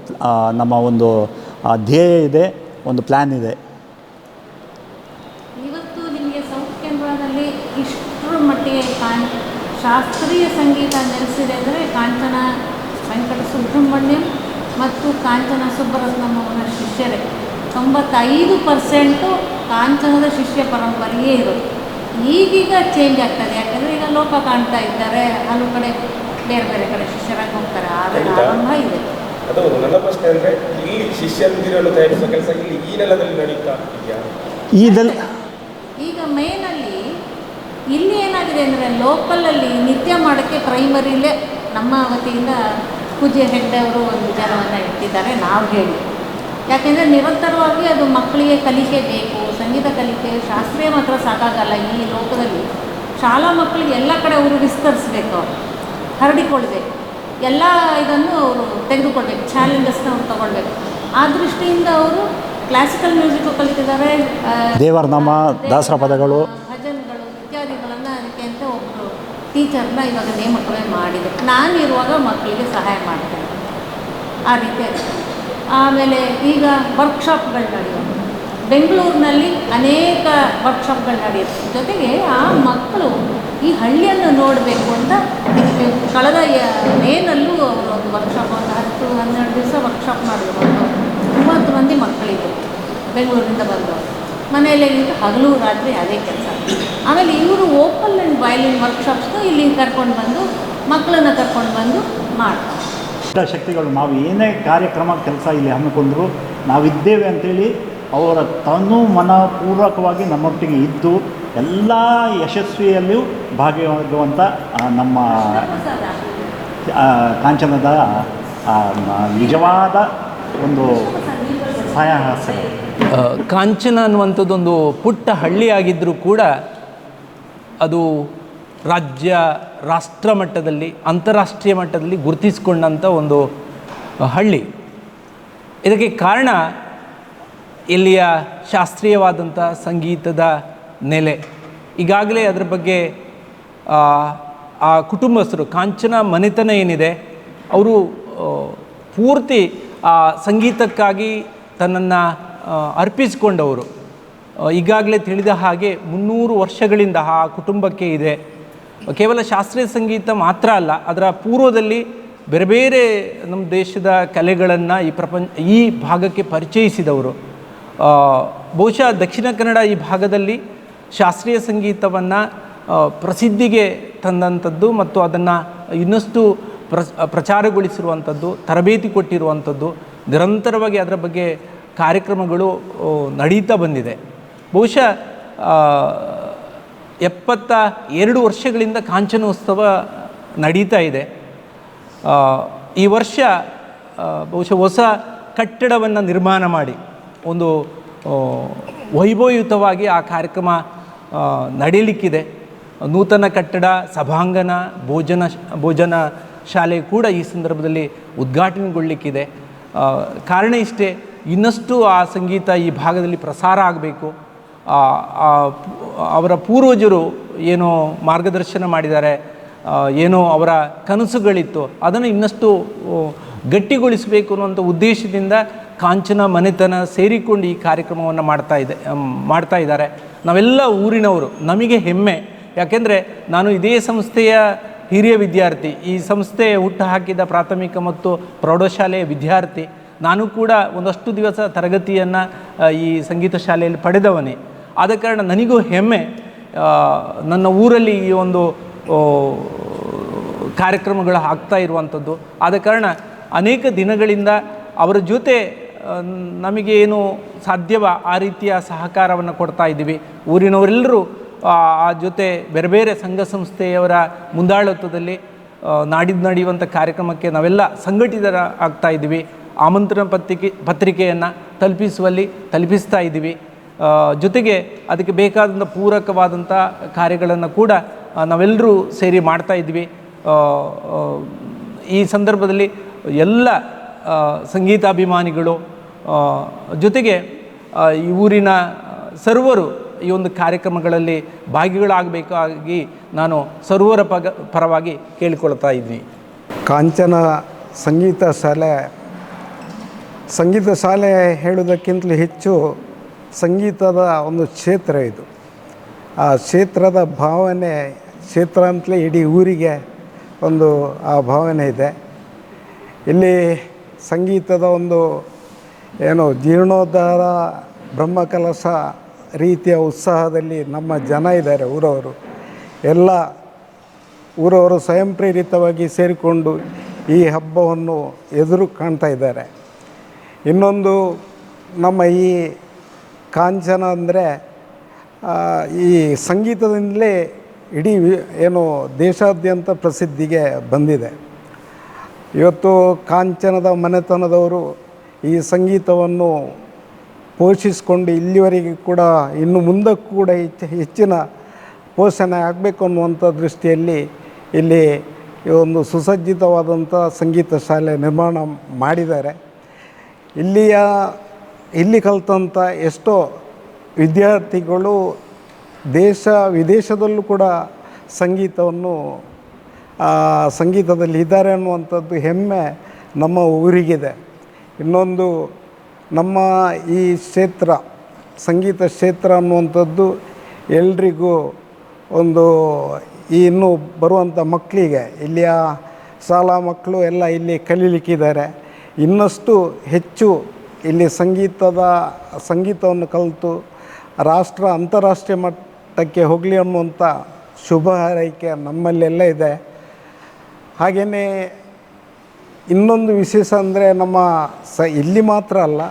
ನಮ್ಮ ಒಂದು ಧ್ಯೇಯ ಇದೆ, ಒಂದು ಪ್ಲ್ಯಾನ್ ಇದೆ. ಇವತ್ತು ನಿಮಗೆ ಸೌತ್ ಕೇಂದ್ರದಲ್ಲಿ ಇಷ್ಟರ ಮಟ್ಟಿಗೆ ಶಾಸ್ತ್ರೀಯ ಸಂಗೀತ ನೆಲೆಸಿದೆ ಅಂದರೆ ಕಾಂಚನ ವೆಂಕಟ ಸುಬ್ರಹ್ಮಣ್ಯಂ ಮತ್ತು ಕಾಂಚನ ಸುಬ್ಬರತ್ನಂ ಅವರ ಶಿಷ್ಯರೇ. 95% ಕಾಂಚನದ ಶಿಷ್ಯ ಪರಂಪರೆಯೇ ಇರೋದು. ಈಗೀಗ ಚೇಂಜ್ ಆಗ್ತದೆ, ಯಾಕಂದರೆ ಈಗ ಲೋಕ ಕಾಣ್ತಾ ಇದ್ದಾರೆ, ಹಲವು ಕಡೆ ಬೇರೆ ಬೇರೆ ಕಡೆ ಶಿಷ್ಯರಾಗಿ ಹೋಗ್ತಾರೆ. ಆರಂಭ ಇದೆ. ಅದು ನನ್ನ ಪ್ರಶ್ನೆ ಅಂದರೆ, ಇಲ್ಲಿ ಶಿಷ್ಯಂದಿರನ್ನು ತಯಾರಿಸುವ ಕೆಲಸ ಇಲ್ಲಿ ಈ ನೆಲದಲ್ಲಿ ನಡೀತಾ ಇದೆಯಾ? ಈಗ ಮೇನಲ್ಲಿ ಇಲ್ಲಿ ಏನಾಗಿದೆ ಅಂದರೆ, ಲೋಕಲಲ್ಲಿ ನಿತ್ಯ ಮಾಡೋಕ್ಕೆ ಪ್ರೈಮರಿಲೇ ನಮ್ಮ ವತಿಯಿಂದ ಪೂಜ್ಯ ಹೆಗ್ಡೆ ಅವರು ಒಂದು ವಿಚಾರವನ್ನು ಇಟ್ಟಿದ್ದಾರೆ. ನಾವು ಹೇಳಿ, ಯಾಕೆಂದರೆ ನಿರಂತರವಾಗಿ ಅದು ಮಕ್ಕಳಿಗೆ ಕಲಿಕೆ ಬೇಕು. ಸಂಗೀತ ಕಲಿಕೆ ಶಾಸ್ತ್ರೀಯ ಮಾತ್ರ ಸಾಕಾಗಲ್ಲ. ಈ ಲೋಕದಲ್ಲಿ ಶಾಲಾ ಮಕ್ಕಳಿಗೆ ಎಲ್ಲ ಕಡೆ ಅವರು ವಿಸ್ತರಿಸ್ಬೇಕು, ಅವರು ಹರಡಿಕೊಳ್ಬೇಕು, ಎಲ್ಲ ಇದನ್ನು ಅವರು ತೆಗೆದುಕೊಳ್ಬೇಕು, ಚಾಲೆಂಜಸ್ನ ಅವ್ರು ತಗೊಳ್ಬೇಕು. ಆ ದೃಷ್ಟಿಯಿಂದ ಅವರು ಕ್ಲಾಸಿಕಲ್ ಮ್ಯೂಸಿಕ್ಕು ಕಲಿತಿದ್ದಾರೆ, ದೇವರ ನಾಮ, ದಾಸರ ಪದಗಳು, ಭಜನ್ಗಳು ಇತ್ಯಾದಿಗಳನ್ನು ಅದಕ್ಕೆ ಅಂತ ಒಬ್ಬರು ಟೀಚರ್ನ ಇವಾಗ ನೇಮಕವೇ ಮಾಡಿದೆ. ನಾನಿರುವಾಗ ಮಕ್ಕಳಿಗೆ ಸಹಾಯ ಮಾಡ್ತೇನೆ, ಆ ರೀತಿ. ಆಮೇಲೆ ಈಗ ವರ್ಕ್ಶಾಪ್ಗಳು ನಡೆಯೋದು ಬೆಂಗಳೂರಿನಲ್ಲಿ, ಅನೇಕ ವರ್ಕ್ಶಾಪ್ಗಳು ನಡೆಯುತ್ತೆ. ಜೊತೆಗೆ ಆ ಮಕ್ಕಳು ಈ ಹಳ್ಳಿಯನ್ನು ನೋಡಬೇಕು ಅಂತ ಕಳೆದ ಮೇನಲ್ಲೂ ಅವರು ಒಂದು ವರ್ಕ್ಶಾಪ್, ಒಂದು 10-12 ದಿವಸ ವರ್ಕ್ಶಾಪ್ ಮಾಡಿದ್ರು. 30 ಮಂದಿ ಮಕ್ಕಳಿಗೆ ಬೆಂಗಳೂರಿಂದ ಬಂದವರು, ಮನೆಯಲ್ಲೇ ನಿಂತು ಹಗಲು ರಾತ್ರಿ ಅದೇ ಕೆಲಸ. ಆಮೇಲೆ ಇವರು ವೋಕಲ್ ಆ್ಯಂಡ್ ವಯಲಿನ್ ವರ್ಕ್ಶಾಪ್ಸ್ನು ಇಲ್ಲಿ ಕರ್ಕೊಂಡು ಬಂದು ಮಕ್ಕಳನ್ನು ಕರ್ಕೊಂಡು ಬಂದು ಮಾಡ್ತಾರೆ. ಶಕ್ತಿಗಳು ನಾವು ಏನೇ ಕಾರ್ಯಕ್ರಮ ಕೆಲಸ ಇಲ್ಲಿ ಹಮ್ಮಿಕೊಂಡ್ರು ನಾವಿದ್ದೇವೆ ಅಂಥೇಳಿ ಅವರ ತನು ಮನಪೂರ್ವಕವಾಗಿ ನಮ್ಮೊಟ್ಟಿಗೆ ಇದ್ದು ಎಲ್ಲ ಯಶಸ್ವಿಯಲ್ಲಿಯೂ ಭಾಗಿಯಾಗುವಂಥ ನಮ್ಮ ಕಾಂಚನದ ನಿಜವಾದ ಒಂದು ಸಾಹಸ. ಕಾಂಚನ ಅನ್ನುವಂಥದ್ದೊಂದು ಪುಟ್ಟ ಹಳ್ಳಿಯಾಗಿದ್ದರೂ ಕೂಡ ಅದು ರಾಜ್ಯ, ರಾಷ್ಟ್ರ ಮಟ್ಟದಲ್ಲಿ, ಅಂತಾರಾಷ್ಟ್ರೀಯ ಮಟ್ಟದಲ್ಲಿ ಗುರುತಿಸಿಕೊಂಡಂಥ ಒಂದು ಹಳ್ಳಿ. ಇದಕ್ಕೆ ಕಾರಣ ಇಲ್ಲಿಯ ಶಾಸ್ತ್ರೀಯವಾದಂಥ ಸಂಗೀತದ ನೆಲೆ. ಈಗಾಗಲೇ ಅದರ ಬಗ್ಗೆ ಆ ಕುಟುಂಬಸ್ಥರು, ಕಾಂಚನ ಮನೆತನ ಏನಿದೆ, ಅವರು ಪೂರ್ತಿ ಆ ಸಂಗೀತಕ್ಕಾಗಿ ತನ್ನನ್ನು ಅರ್ಪಿಸಿಕೊಂಡವರು. ಈಗಾಗಲೇ ತಿಳಿದ ಹಾಗೆ 300 ವರ್ಷಗಳಿಂದ ಆ ಕುಟುಂಬಕ್ಕೆ ಇದೆ. ಕೇವಲ ಶಾಸ್ತ್ರೀಯ ಸಂಗೀತ ಮಾತ್ರ ಅಲ್ಲ, ಅದರ ಪೂರ್ವದಲ್ಲಿ ಬೇರೆ ಬೇರೆ ನಮ್ಮ ದೇಶದ ಕಲೆಗಳನ್ನು ಈ ಭಾಗಕ್ಕೆ ಪರಿಚಯಿಸಿದವರು. ಬಹುಶಃ ದಕ್ಷಿಣ ಕನ್ನಡ ಈ ಭಾಗದಲ್ಲಿ ಶಾಸ್ತ್ರೀಯ ಸಂಗೀತವನ್ನು ಪ್ರಸಿದ್ಧಿಗೆ ತಂದಂಥದ್ದು ಮತ್ತು ಅದನ್ನು ಇನ್ನಷ್ಟು ಪ್ರಚಾರಗೊಳಿಸಿರುವಂಥದ್ದು, ತರಬೇತಿ ಕೊಟ್ಟಿರುವಂಥದ್ದು, ನಿರಂತರವಾಗಿ ಅದರ ಬಗ್ಗೆ ಕಾರ್ಯಕ್ರಮಗಳು ನಡೀತಾ ಬಂದಿದೆ. ಬಹುಶಃ 72 ವರ್ಷಗಳಿಂದ ಕಾಂಚನೋತ್ಸವ ನಡೀತಾ ಇದೆ. ಈ ವರ್ಷ ಬಹುಶಃ ಹೊಸ ಕಟ್ಟಡವನ್ನು ನಿರ್ಮಾಣ ಮಾಡಿ ಒಂದು ವೈಭವಯುತವಾಗಿ ಆ ಕಾರ್ಯಕ್ರಮ ನಡೆಯಲಿಕ್ಕಿದೆ. ನೂತನ ಕಟ್ಟಡ, ಸಭಾಂಗಣ, ಭೋಜನ ಶಾಲೆ ಕೂಡ ಈ ಸಂದರ್ಭದಲ್ಲಿ ಉದ್ಘಾಟನೆಗೊಳ್ಳಲಿಕ್ಕಿದೆ. ಕಾರಣ ಇಷ್ಟೇ, ಇನ್ನಷ್ಟು ಆ ಸಂಗೀತ ಈ ಭಾಗದಲ್ಲಿ ಪ್ರಸಾರ ಆಗಬೇಕು. ಅವರ ಪೂರ್ವಜರು ಏನೋ ಮಾರ್ಗದರ್ಶನ ಮಾಡಿದ್ದಾರೆ, ಏನೋ ಅವರ ಕನಸುಗಳಿತ್ತು, ಅದನ್ನು ಇನ್ನಷ್ಟು ಗಟ್ಟಿಗೊಳಿಸಬೇಕು ಅನ್ನುವಂಥ ಉದ್ದೇಶದಿಂದ ಕಾಂಚನ ಮನೆತನ ಸೇರಿಕೊಂಡು ಈ ಕಾರ್ಯಕ್ರಮವನ್ನು ಮಾಡ್ತಾ ಇದ್ದಾರೆ. ನಾವೆಲ್ಲ ಊರಿನವರು, ನಮಗೆ ಹೆಮ್ಮೆ. ಯಾಕೆಂದರೆ ನಾನು ಇದೇ ಸಂಸ್ಥೆಯ ಹಿರಿಯ ವಿದ್ಯಾರ್ಥಿ, ಈ ಸಂಸ್ಥೆ ಹುಟ್ಟು ಹಾಕಿದ ಪ್ರಾಥಮಿಕ ಮತ್ತು ಪ್ರೌಢಶಾಲೆಯ ವಿದ್ಯಾರ್ಥಿ. ನಾನು ಕೂಡ ಒಂದಷ್ಟು ದಿವಸ ತರಗತಿಯನ್ನು ಈ ಸಂಗೀತ ಶಾಲೆಯಲ್ಲಿ ಪಡೆದವನೇ. ಆದ ಕಾರಣ ನನಗೂ ಹೆಮ್ಮೆ, ನನ್ನ ಊರಲ್ಲಿ ಈ ಒಂದು ಕಾರ್ಯಕ್ರಮಗಳು ಆಗ್ತಾ ಇರುವಂಥದ್ದು. ಆದ ಕಾರಣ ಅನೇಕ ದಿನಗಳಿಂದ ಅವರ ಜೊತೆ ನಮಗೆ ಏನು ಸಾಧ್ಯವೋ ಆ ರೀತಿಯ ಸಹಕಾರವನ್ನು ಕೊಡ್ತಾ ಇದ್ದೀವಿ. ಊರಿನವರೆಲ್ಲರೂ ಆ ಜೊತೆ ಬೇರೆ ಬೇರೆ ಸಂಘ ಸಂಸ್ಥೆಯವರ ಮುಂದಾಳತ್ವದಲ್ಲಿ ನಾಡಿದ್ದು ನಡೆಯುವಂಥ ಕಾರ್ಯಕ್ರಮಕ್ಕೆ ನಾವೆಲ್ಲ ಸಂಘಟಿತರಾಗ್ತಾ ಇದ್ದೀವಿ. ಆಮಂತ್ರಣ ಪತ್ರಿಕೆಯನ್ನು ತಲುಪಿಸ್ತಾ ಇದ್ದೀವಿ. ಜೊತೆಗೆ ಅದಕ್ಕೆ ಬೇಕಾದಂಥ ಪೂರಕವಾದಂಥ ಕಾರ್ಯಗಳನ್ನು ಕೂಡ ನಾವೆಲ್ಲರೂ ಸೇರಿ ಮಾಡ್ತಾ ಇದ್ವಿ. ಈ ಸಂದರ್ಭದಲ್ಲಿ ಎಲ್ಲ ಸಂಗೀತಾಭಿಮಾನಿಗಳು ಜೊತೆಗೆ ಈ ಊರಿನ ಸರ್ವರು ಈ ಒಂದು ಕಾರ್ಯಕ್ರಮಗಳಲ್ಲಿ ಭಾಗಿಗಳಾಗಬೇಕಾಗಿ ನಾನು ಸರ್ವರ ಪರವಾಗಿ ಕೇಳಿಕೊಳ್ತಾ ಇದ್ದೀನಿ. ಕಾಂಚನ ಸಂಗೀತ ಶಾಲೆ ಹೇಳುವುದಕ್ಕಿಂತಲೂ ಹೆಚ್ಚು ಸಂಗೀತದ ಒಂದು ಕ್ಷೇತ್ರ ಇದು. ಆ ಕ್ಷೇತ್ರದ ಭಾವನೆ ಕ್ಷೇತ್ರ ಅಂತಲೇ ಇಡೀ ಊರಿಗೆ ಒಂದು ಆ ಭಾವನೆ ಇದೆ. ಇಲ್ಲಿ ಸಂಗೀತದ ಒಂದು ಏನು ಜೀರ್ಣೋದ್ಧಾರ ಬ್ರಹ್ಮಕಲಶ ರೀತಿಯ ಉತ್ಸಾಹದಲ್ಲಿ ನಮ್ಮ ಜನ ಇದ್ದಾರೆ. ಎಲ್ಲ ಊರವರು ಸ್ವಯಂ ಪ್ರೇರಿತವಾಗಿ ಸೇರಿಕೊಂಡು ಈ ಹಬ್ಬವನ್ನು ಎದುರು ಕಾಣ್ತಾ ಇದ್ದಾರೆ. ಇನ್ನೊಂದು ನಮ್ಮ ಈ ಕಾಂಚನ ಅಂದರೆ ಈ ಸಂಗೀತದಿಂದಲೇ ಇಡೀ ಏನು ದೇಶಾದ್ಯಂತ ಪ್ರಸಿದ್ಧಿಗೆ ಬಂದಿದೆ. ಇವತ್ತು ಕಾಂಚನದ ಮನೆತನದವರು ಈ ಸಂಗೀತವನ್ನು ಪೋಷಿಸಿಕೊಂಡು ಇಲ್ಲಿವರೆಗೆ ಕೂಡ ಇನ್ನು ಮುಂದಕ್ಕೂ ಕೂಡ ಹೆಚ್ಚಿನ ಪೋಷಣೆ ಆಗಬೇಕು ಅನ್ನುವಂಥ ದೃಷ್ಟಿಯಲ್ಲಿ ಇಲ್ಲಿ ಒಂದು ಸುಸಜ್ಜಿತವಾದಂಥ ಸಂಗೀತ ಶಾಲೆ ನಿರ್ಮಾಣ ಮಾಡಿದ್ದಾರೆ. ಇಲ್ಲಿ ಕಲಿತಂಥ ಎಷ್ಟೋ ವಿದ್ಯಾರ್ಥಿಗಳು ದೇಶ ವಿದೇಶದಲ್ಲೂ ಕೂಡ ಸಂಗೀತದಲ್ಲಿ ಇದ್ದಾರೆ ಅನ್ನುವಂಥದ್ದು ಹೆಮ್ಮೆ ನಮ್ಮ ಊರಿಗಿದೆ. ಇನ್ನೊಂದು ನಮ್ಮ ಈ ಕ್ಷೇತ್ರ ಸಂಗೀತ ಕ್ಷೇತ್ರ ಅನ್ನುವಂಥದ್ದು ಎಲ್ರಿಗೂ ಒಂದು ಈ ಇನ್ನೂ ಬರುವಂಥ ಮಕ್ಕಳಿಗೆ ಇಲ್ಲಿಯ ಶಾಲಾ ಮಕ್ಕಳು ಎಲ್ಲ ಇಲ್ಲಿ ಕಲೀಲಿಕ್ಕಿದ್ದಾರೆ. ಇನ್ನಷ್ಟು ಹೆಚ್ಚು ಇಲ್ಲಿ ಸಂಗೀತವನ್ನು ಕಲಿತು ಅಂತಾರಾಷ್ಟ್ರೀಯ ಮಟ್ಟಕ್ಕೆ ಹೋಗಲಿ ಅನ್ನುವಂಥ ಶುಭ ಹಾರೈಕೆ ನಮ್ಮಲ್ಲೆಲ್ಲ ಇದೆ. ಹಾಗೆಯೇ ಇನ್ನೊಂದು ವಿಶೇಷ ಅಂದರೆ ನಮ್ಮ ಇಲ್ಲಿ ಮಾತ್ರ ಅಲ್ಲ,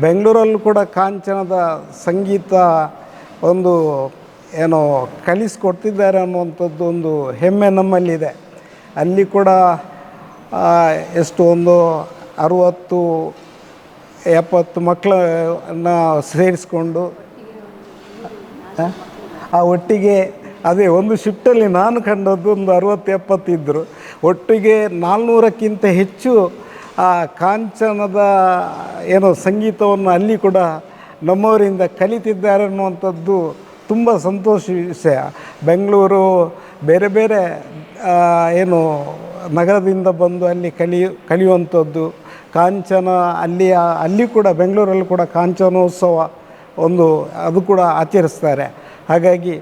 ಬೆಂಗಳೂರಲ್ಲೂ ಕೂಡ ಕಾಂಚನದ ಸಂಗೀತ ಒಂದು ಏನೋ ಕಲಿಸ್ಕೊಡ್ತಿದ್ದಾರೆ ಅನ್ನುವಂಥದ್ದು ಒಂದು ಹೆಮ್ಮೆ ನಮ್ಮಲ್ಲಿದೆ. ಅಲ್ಲಿ ಕೂಡ ಎಷ್ಟು ಒಂದು 60-70 ಮಕ್ಕಳನ್ನು ಸೇರಿಸ್ಕೊಂಡು ಆ ಒಟ್ಟಿಗೆ ಅದೇ ಒಂದು ಶಿಫ್ಟಲ್ಲಿ ನಾನು ಕಂಡದ್ದು ಒಂದು 60-70 ಇದ್ದರು. ಒಟ್ಟಿಗೆ 400ಕ್ಕಿಂತ ಹೆಚ್ಚು ಆ ಕಾಂಚನದ ಏನೋ ಸಂಗೀತವನ್ನು ಅಲ್ಲಿ ಕೂಡ ನಮ್ಮವರಿಂದ ಕಲಿತಿದ್ದಾರೆ ಅನ್ನುವಂಥದ್ದು ತುಂಬ ಸಂತೋಷ ವಿಷಯ. ಬೆಂಗಳೂರು ಬೇರೆ ಬೇರೆ ನಗರದಿಂದ ಬಂದು ಅಲ್ಲಿ ಕಲಿಯುವಂಥದ್ದು ಕಾಂಚನ ಅಲ್ಲಿ ಕೂಡ ಬೆಂಗಳೂರಲ್ಲಿ ಕೂಡ ಕಾಂಚನೋತ್ಸವ ಅದು ಕೂಡ ಆಚರಿಸ್ತಾರೆ. ಹಾಗಾಗಿ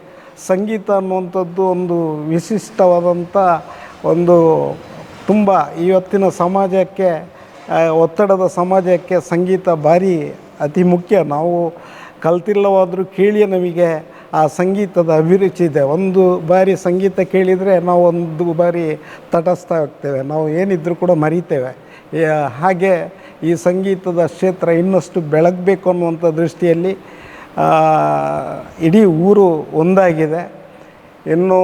ಸಂಗೀತ ಅನ್ನುವಂಥದ್ದು ಒಂದು ವಿಶಿಷ್ಟವಾದಂಥ ತುಂಬ ಇವತ್ತಿನ ಸಮಾಜಕ್ಕೆ ಒತ್ತಡದ ಸಮಾಜಕ್ಕೆ ಸಂಗೀತ ಭಾರಿ ಅತಿ ಮುಖ್ಯ. ನಾವು ಕಲ್ತಿಲ್ಲವಾದರೂ ಕೇಳಿ ನಮಗೆ ಆ ಸಂಗೀತದ ಅಭಿರುಚಿ ಇದೆ. ಒಂದು ಬಾರಿ ಸಂಗೀತ ಕೇಳಿದರೆ ನಾವು ಒಂದು ಬಾರಿ ತಟಸ್ಥ ಆಗ್ತೇವೆ, ನಾವು ಏನಿದ್ರೂ ಕೂಡ ಮರಿತೇವೆ. ಹಾಗೆ ಈ ಸಂಗೀತದ ಕ್ಷೇತ್ರ ಇನ್ನಷ್ಟು ಬೆಳಗಬೇಕು ಅನ್ನುವಂಥ ದೃಷ್ಟಿಯಲ್ಲಿ ಇಡೀ ಊರು ಒಂದಾಗಿದೆ. ಇನ್ನು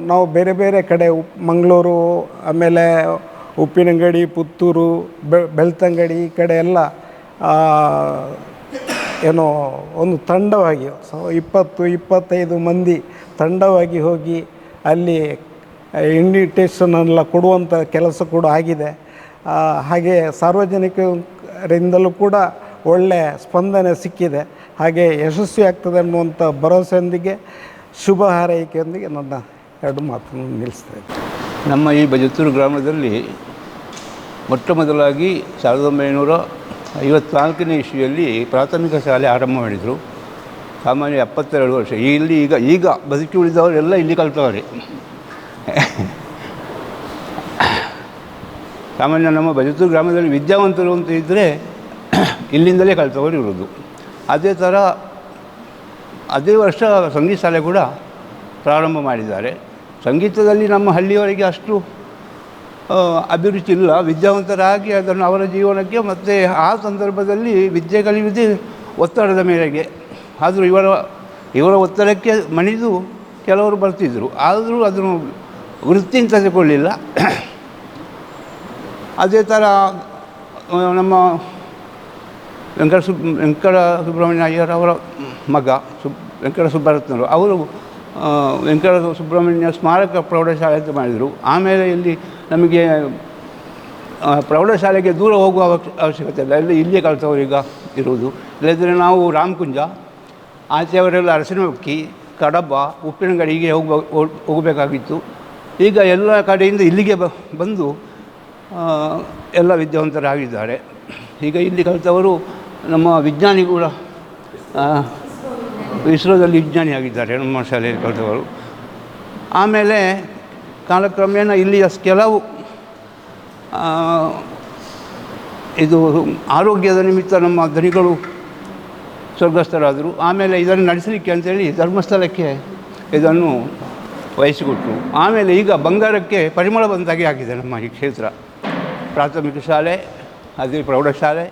ನಾವು ಬೇರೆ ಬೇರೆ ಕಡೆ ಮಂಗಳೂರು, ಆಮೇಲೆ ಉಪ್ಪಿನಂಗಡಿ, ಪುತ್ತೂರು, ಬೆಳ್ತಂಗಡಿ ಈ ಕಡೆ ಎಲ್ಲ ಒಂದು ತಂಡವಾಗಿ 20-25 ಮಂದಿ ತಂಡವಾಗಿ ಹೋಗಿ ಅಲ್ಲಿ ಇನ್ವಿಟೇಷನ್ನೆಲ್ಲ ಕೊಡುವಂಥ ಕೆಲಸ ಕೂಡ ಆಗಿದೆ. ಹಾಗೆ ಸಾರ್ವಜನಿಕರಿಂದಲೂ ಕೂಡ ಒಳ್ಳೆಯ ಸ್ಪಂದನೆ ಸಿಕ್ಕಿದೆ. ಹಾಗೆ ಯಶಸ್ವಿ ಆಗ್ತದೆ ಅನ್ನುವಂಥ ಭರವಸೆಯೊಂದಿಗೆ ಶುಭ ಹಾರೈಕೆಯೊಂದಿಗೆ ನನ್ನ 2 ಮಾತನ್ನು ನಿಲ್ಲಿಸ್ತೇನೆ. ನಮ್ಮ ಈ ಬಜತ್ತೂರು ಗ್ರಾಮದಲ್ಲಿ ಮೊಟ್ಟ ಮೊದಲಾಗಿ 1954ನೇ ಇಸ್ವಿಯಲ್ಲಿ ಪ್ರಾಥಮಿಕ ಶಾಲೆ ಆರಂಭ ಮಾಡಿದರು. ಸಾಮಾನ್ಯ 72 ವರ್ಷ. ಈಗ ಬದುಕಿ ಉಳಿದವರೆಲ್ಲ ಇಲ್ಲಿ ಕಲ್ತವ್ರೆ. ಸಾಮಾನ್ಯ ನಮ್ಮ ಬಜತ್ತೂರು ಗ್ರಾಮದಲ್ಲಿ ವಿದ್ಯಾವಂತರು ಅಂತ ಇದ್ದರೆ ಇಲ್ಲಿಂದಲೇ ಕಲ್ತವರು ಇರೋದು. ಅದೇ ವರ್ಷ ಸಂಗೀತ ಶಾಲೆ ಕೂಡ ಪ್ರಾರಂಭ ಮಾಡಿದ್ದಾರೆ. ಸಂಗೀತದಲ್ಲಿ ನಮ್ಮ ಹಳ್ಳಿಯವರಿಗೆ ಅಷ್ಟು ಅಭಿರುಚಿ ಇಲ್ಲ. ವಿದ್ಯಾವಂತರಾಗಿ ಅದನ್ನು ಅವರ ಜೀವನಕ್ಕೆ ಮತ್ತು ಆ ಸಂದರ್ಭದಲ್ಲಿ ವಿದ್ಯೆ ಕಲಿಯುವುದೇ ಒತ್ತಡದ ಮೇರೆಗೆ. ಆದರೂ ಇವರ ಒತ್ತಡಕ್ಕೆ ಮಣಿದು ಕೆಲವರು ಬರ್ತಿದ್ದರು. ಆದರೂ ಅದನ್ನು ವೃತ್ತಿ ತೆಗೆದುಕೊಳ್ಳಿಲ್ಲ. ಅದೇ ಥರ ನಮ್ಮ ವೆಂಕಟ ಸುಬ್ರಹ್ಮಣ್ಯ ಅಯ್ಯರ್ ಅವರ ಮಗ ವೆಂಕಟ ಸುಬ್ಬರತ್ನರು ಅವರು ವೆಂಕಟ ಸುಬ್ರಹ್ಮಣ್ಯ ಸ್ಮಾರಕ ಪ್ರೌಢಶಾಲೆ ಅಂತ ಮಾಡಿದರು. ಆಮೇಲೆ ಇಲ್ಲಿ ನಮಗೆ ಪ್ರೌಢಶಾಲೆಗೆ ದೂರ ಹೋಗುವ ಅವಶ್ಯಕತೆ ಇಲ್ಲ, ಇಲ್ಲಿಯೇ ಕಲಿತವರೀಗ ಇರುವುದು. ಇಲ್ಲದಿದ್ದರೆ ನಾವು ರಾಮಕುಂಜ ಆಚೆಯವರೆಲ್ಲ ಅರಸಿನಮಕ್ಕಿ, ಕಡಬ, ಉಪ್ಪಿನಂಗಡಿಗೆ ಹೋಗಬೇಕಾಗಿತ್ತು. ಈಗ ಎಲ್ಲ ಕಡೆಯಿಂದ ಇಲ್ಲಿಗೆ ಬಂದು ಎಲ್ಲ ವಿದ್ಯಾವಂತರಾಗಿದ್ದಾರೆ. ಈಗ ಇಲ್ಲಿ ಕಲಿತವರು ನಮ್ಮ ವಿಜ್ಞಾನಿ ಕೂಡ ಇಸ್ರೋದಲ್ಲಿ ವಿಜ್ಞಾನಿ ಆಗಿದ್ದಾರೆ ನಮ್ಮ ಶಾಲೆಯಲ್ಲಿ ಕಲಿತವರು. ಆಮೇಲೆ ಕಾಲಕ್ರಮೇಣ ಇಲ್ಲಿಯ ಕೆಲವು ಇದು ಆರೋಗ್ಯದ ನಿಮಿತ್ತ ನಮ್ಮ ದನಿಗಳು ಸ್ವರ್ಗಸ್ಥರಾದರು. ಆಮೇಲೆ ಇದನ್ನು ನಡೆಸಲಿಕ್ಕೆ ಅಂತೇಳಿ ಧರ್ಮಸ್ಥಳಕ್ಕೆ ಇದನ್ನು ವಹಿಸಿಕೊಟ್ರು. ಆಮೇಲೆ ಈಗ ಬಂಗಾರಕ್ಕೆ ಪರಿಮಳ ಬಂದಾಗೆ ಆಗಿದೆ ನಮ್ಮ ಈ ಕ್ಷೇತ್ರ. ಪ್ರಾಥಮಿಕ ಶಾಲೆ, ಅದೇ ಪ್ರೌಢಶಾಲೆ,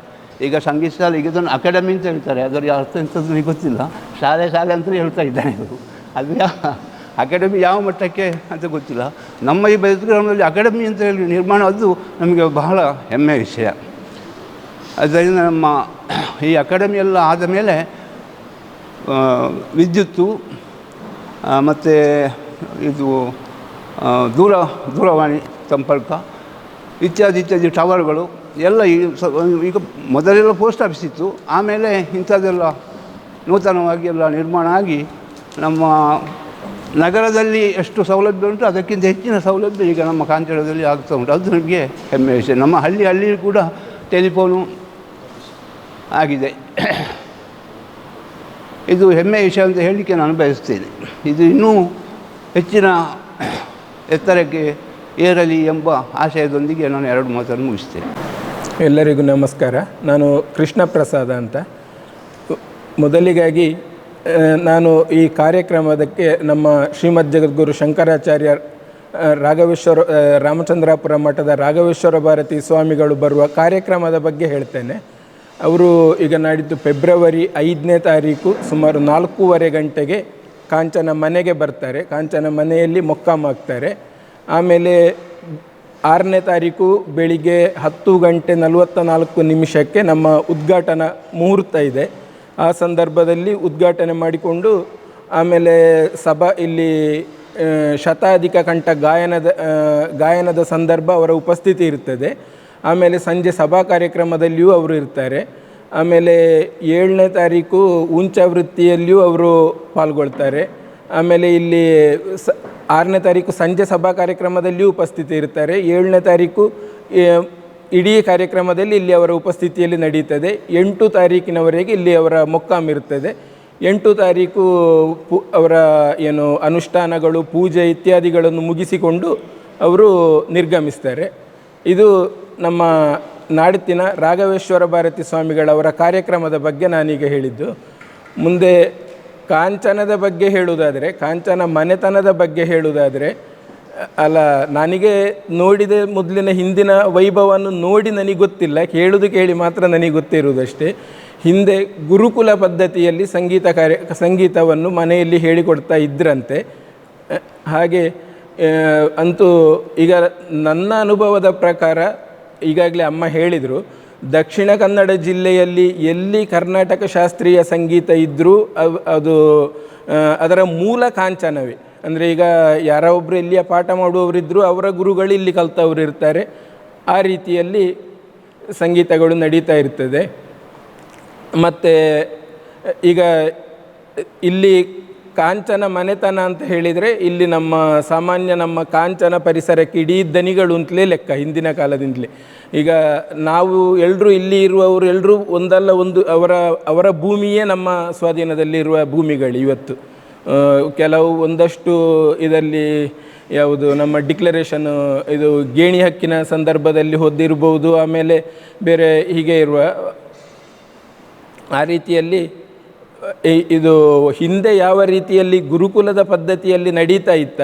ಈಗ ಸಂಗೀತ ಶಾಲೆ, ಈಗ ಇದನ್ನು ಅಕಾಡೆಮಿ ಅಂತ ಹೇಳ್ತಾರೆ. ಅದರ ಅರ್ಥ ಎಂಥದ್ದು ನನಗೆ ಗೊತ್ತಿಲ್ಲ. ಶಾಲೆ ಅಂತಲೇ ಹೇಳ್ತಾ ಇದ್ದಾನೆ ಅದು ಅಕಾಡೆಮಿ ಯಾವ ಮಟ್ಟಕ್ಕೆ ಅಂತ ಗೊತ್ತಿಲ್ಲ. ನಮ್ಮ ಈ ಬೆಳಗ್ರಾಮದಲ್ಲಿ ಅಕಾಡೆಮಿ ಅಂತ ಹೇಳಿ ನಿರ್ಮಾಣ ಅದು ನಮಗೆ ಬಹಳ ಹೆಮ್ಮೆಯ ವಿಷಯ. ಅದರಿಂದ ನಮ್ಮ ಈ ಅಕಾಡೆಮಿ ಎಲ್ಲ ಆದ ಮೇಲೆ ವಿದ್ಯುತ್ತು ಮತ್ತು ಇದು ದೂರವಾಣಿ ಸಂಪರ್ಕ ಇತ್ಯಾದಿ ಟವರ್ಗಳು ಎಲ್ಲ ಈಗ ಮೊದಲೆಲ್ಲ ಪೋಸ್ಟ್ ಆಫೀಸ್ ಇತ್ತು. ಆಮೇಲೆ ಇಂಥದ್ದೆಲ್ಲ ನೂತನವಾಗಿ ಎಲ್ಲ ನಿರ್ಮಾಣ ಆಗಿ ನಮ್ಮ ನಗರದಲ್ಲಿ ಎಷ್ಟು ಸೌಲಭ್ಯ ಉಂಟು ಅದಕ್ಕಿಂತ ಹೆಚ್ಚಿನ ಸೌಲಭ್ಯ ಈಗ ನಮ್ಮ ಕಾಂಚನದಲ್ಲಿ ಆಗ್ತಾ ಉಂಟು. ಅದು ನನಗೆ ಹೆಮ್ಮೆ ವಿಷಯ. ನಮ್ಮ ಹಳ್ಳಿ ಕೂಡ ಟೆಲಿಫೋನು ಆಗಿದೆ. ಇದು ಹೆಮ್ಮೆಯ ವಿಷಯ ಅಂತ ಹೇಳಲಿಕ್ಕೆ ನಾನು ಬಯಸ್ತೇನೆ. ಇದು ಇನ್ನೂ ಹೆಚ್ಚಿನ ಎತ್ತರಕ್ಕೆ ಏರಲಿ ಎಂಬ ಆಶಯದೊಂದಿಗೆ ನಾನು 2 ಮಾತನ್ನು ಮುಗಿಸ್ತೇನೆ. ಎಲ್ಲರಿಗೂ ನಮಸ್ಕಾರ. ನಾನು ಕೃಷ್ಣ ಪ್ರಸಾದ ಅಂತ. ಮೊದಲಿಗಾಗಿ ನಾನು ಈ ಕಾರ್ಯಕ್ರಮದಕ್ಕೆ ನಮ್ಮ ಶ್ರೀಮದ್ ಜಗದ್ಗುರು ಶಂಕರಾಚಾರ್ಯ ರಾಮಚಂದ್ರಾಪುರ ಮಠದ ರಾಘವೇಶ್ವರ ಭಾರತಿ ಸ್ವಾಮಿಗಳು ಬರುವ ಕಾರ್ಯಕ್ರಮದ ಬಗ್ಗೆ ಹೇಳ್ತೇನೆ. ಅವರು ಈಗ ನಾಡಿದ್ದು ಫೆಬ್ರವರಿ 5ನೇ ತಾರೀಕು ಸುಮಾರು 4:15 ಗಂಟೆಗೆ ಕಾಂಚನ ಮನೆಗೆ ಬರ್ತಾರೆ. ಕಾಂಚನ ಮನೆಯಲ್ಲಿ ಮೊಕ್ಕಾಮಾಗ್ತಾರೆ. ಆಮೇಲೆ 6ನೇ ತಾರೀಕು ಬೆಳಿಗ್ಗೆ 10:44 ನಮ್ಮ ಉದ್ಘಾಟನಾ ಮುಹೂರ್ತ ಇದೆ. ಆ ಸಂದರ್ಭದಲ್ಲಿ ಉದ್ಘಾಟನೆ ಮಾಡಿಕೊಂಡು ಆಮೇಲೆ ಇಲ್ಲಿ ಶತಾಧಿಕ ಕಂಠ ಗಾಯನದ ಸಂದರ್ಭ ಅವರ ಉಪಸ್ಥಿತಿ ಇರ್ತದೆ. ಆಮೇಲೆ ಸಂಜೆ ಸಭಾ ಕಾರ್ಯಕ್ರಮದಲ್ಲಿಯೂ ಅವರು ಇರ್ತಾರೆ. ಆಮೇಲೆ 7ನೇ ತಾರೀಕು ಉಂಚಾವೃತ್ತಿಯಲ್ಲಿಯೂ ಅವರು ಪಾಲ್ಗೊಳ್ತಾರೆ. ಆಮೇಲೆ ಇಲ್ಲಿ 6ನೇ ತಾರೀಕು ಸಂಜೆ ಸಭಾ ಕಾರ್ಯಕ್ರಮದಲ್ಲಿಯೂ ಉಪಸ್ಥಿತಿ ಇರ್ತಾರೆ. 7ನೇ ತಾರೀಕು ಇಡೀ ಕಾರ್ಯಕ್ರಮದಲ್ಲಿ ಇಲ್ಲಿ ಅವರ ಉಪಸ್ಥಿತಿಯಲ್ಲಿ ನಡೀತದೆ. 8 ತಾರೀಕಿನವರೆಗೆ ಇಲ್ಲಿ ಅವರ ಮೊಕ್ಕಾಂ ಇರ್ತದೆ. 8 ತಾರೀಕು ಅವರ ಅನುಷ್ಠಾನಗಳು, ಪೂಜೆ ಇತ್ಯಾದಿಗಳನ್ನು ಮುಗಿಸಿಕೊಂಡು ಅವರು ನಿರ್ಗಮಿಸ್ತಾರೆ. ಇದು ನಮ್ಮ ನಾಡಿನ ರಾಘವೇಶ್ವರ ಭಾರತಿ ಸ್ವಾಮಿಗಳವರ ಕಾರ್ಯಕ್ರಮದ ಬಗ್ಗೆ ನಾನೀಗ ಹೇಳಿದ್ದು. ಮುಂದೆ ಕಾಂಚನದ ಬಗ್ಗೆ ಹೇಳುವುದಾದರೆ, ಕಾಂಚನ ಮನೆತನದ ಬಗ್ಗೆ ಹೇಳುವುದಾದರೆ, ನನಗೆ ನೋಡಿದ ಮೊದಲಿನ ಹಿಂದಿನ ವೈಭವವನ್ನು ನೋಡಿ ನನಗೆ ಗೊತ್ತಿಲ್ಲ, ಕೇಳಿ ಮಾತ್ರ ನನಗೆ ಗೊತ್ತಿರುವುದಷ್ಟೇ. ಹಿಂದೆ ಗುರುಕುಲ ಪದ್ಧತಿಯಲ್ಲಿ ಸಂಗೀತವನ್ನು ಮನೆಯಲ್ಲಿ ಹೇಳಿಕೊಡ್ತಾ ಇದ್ರಂತೆ. ಹಾಗೆ ಅಂತೂ ಈಗ ನನ್ನ ಅನುಭವದ ಪ್ರಕಾರ, ಈಗಾಗಲೇ ಅಮ್ಮ ಹೇಳಿದರು, ದಕ್ಷಿಣ ಕನ್ನಡ ಜಿಲ್ಲೆಯಲ್ಲಿ ಎಲ್ಲಿ ಕರ್ನಾಟಕ ಶಾಸ್ತ್ರೀಯ ಸಂಗೀತ ಇದ್ದರೂ ಅದು ಅದರ ಮೂಲ ಕಾಂಚನವೇ. ಅಂದರೆ ಈಗ ಯಾರೋ ಒಬ್ಬರು ಇಲ್ಲಿಯ ಪಾಠ ಮಾಡುವವರಿದ್ದರೂ ಅವರ ಗುರುಗಳು ಇಲ್ಲಿ ಕಲಿತವರು ಇರ್ತಾರೆ. ಆ ರೀತಿಯಲ್ಲಿ ಸಂಗೀತಗಳು ನಡೀತಾ ಇರ್ತದೆ. ಮತ್ತು ಈಗ ಇಲ್ಲಿ ಕಾಂಚನ ಮನೆತನ ಅಂತ ಹೇಳಿದರೆ, ಇಲ್ಲಿ ನಮ್ಮ ಕಾಂಚನ ಪರಿಸರಕ್ಕೆ ಇಡೀ ದನಿಗಳು ಅಂತಲೇ ಲೆಕ್ಕ ಹಿಂದಿನ ಕಾಲದಿಂದಲೇ. ಈಗ ನಾವು ಎಲ್ಲರೂ ಇಲ್ಲಿ ಇರುವವರು ಎಲ್ಲರೂ ಒಂದಲ್ಲ ಒಂದು ಅವರ ಭೂಮಿಯೇ ನಮ್ಮ ಸ್ವಾಧೀನದಲ್ಲಿರುವ ಭೂಮಿಗಳು ಇವತ್ತು. ಕೆಲವು ಒಂದಷ್ಟು ಇದರಲ್ಲಿ ಯಾವುದು ನಮ್ಮ ಡಿಕ್ಲರೇಷನ್ ಇದು ಗೇಣಿ ಹಕ್ಕಿನ ಸಂದರ್ಭದಲ್ಲಿ ಹೊಂದಿರ್ಬೋದು. ಆಮೇಲೆ ಬೇರೆ ಹೀಗೆ ಇರುವ ಆ ರೀತಿಯಲ್ಲಿ ಇದು ಹಿಂದೆ ಯಾವ ರೀತಿಯಲ್ಲಿ ಗುರುಕುಲದ ಪದ್ಧತಿಯಲ್ಲಿ ನಡೀತಾ ಇತ್ತ,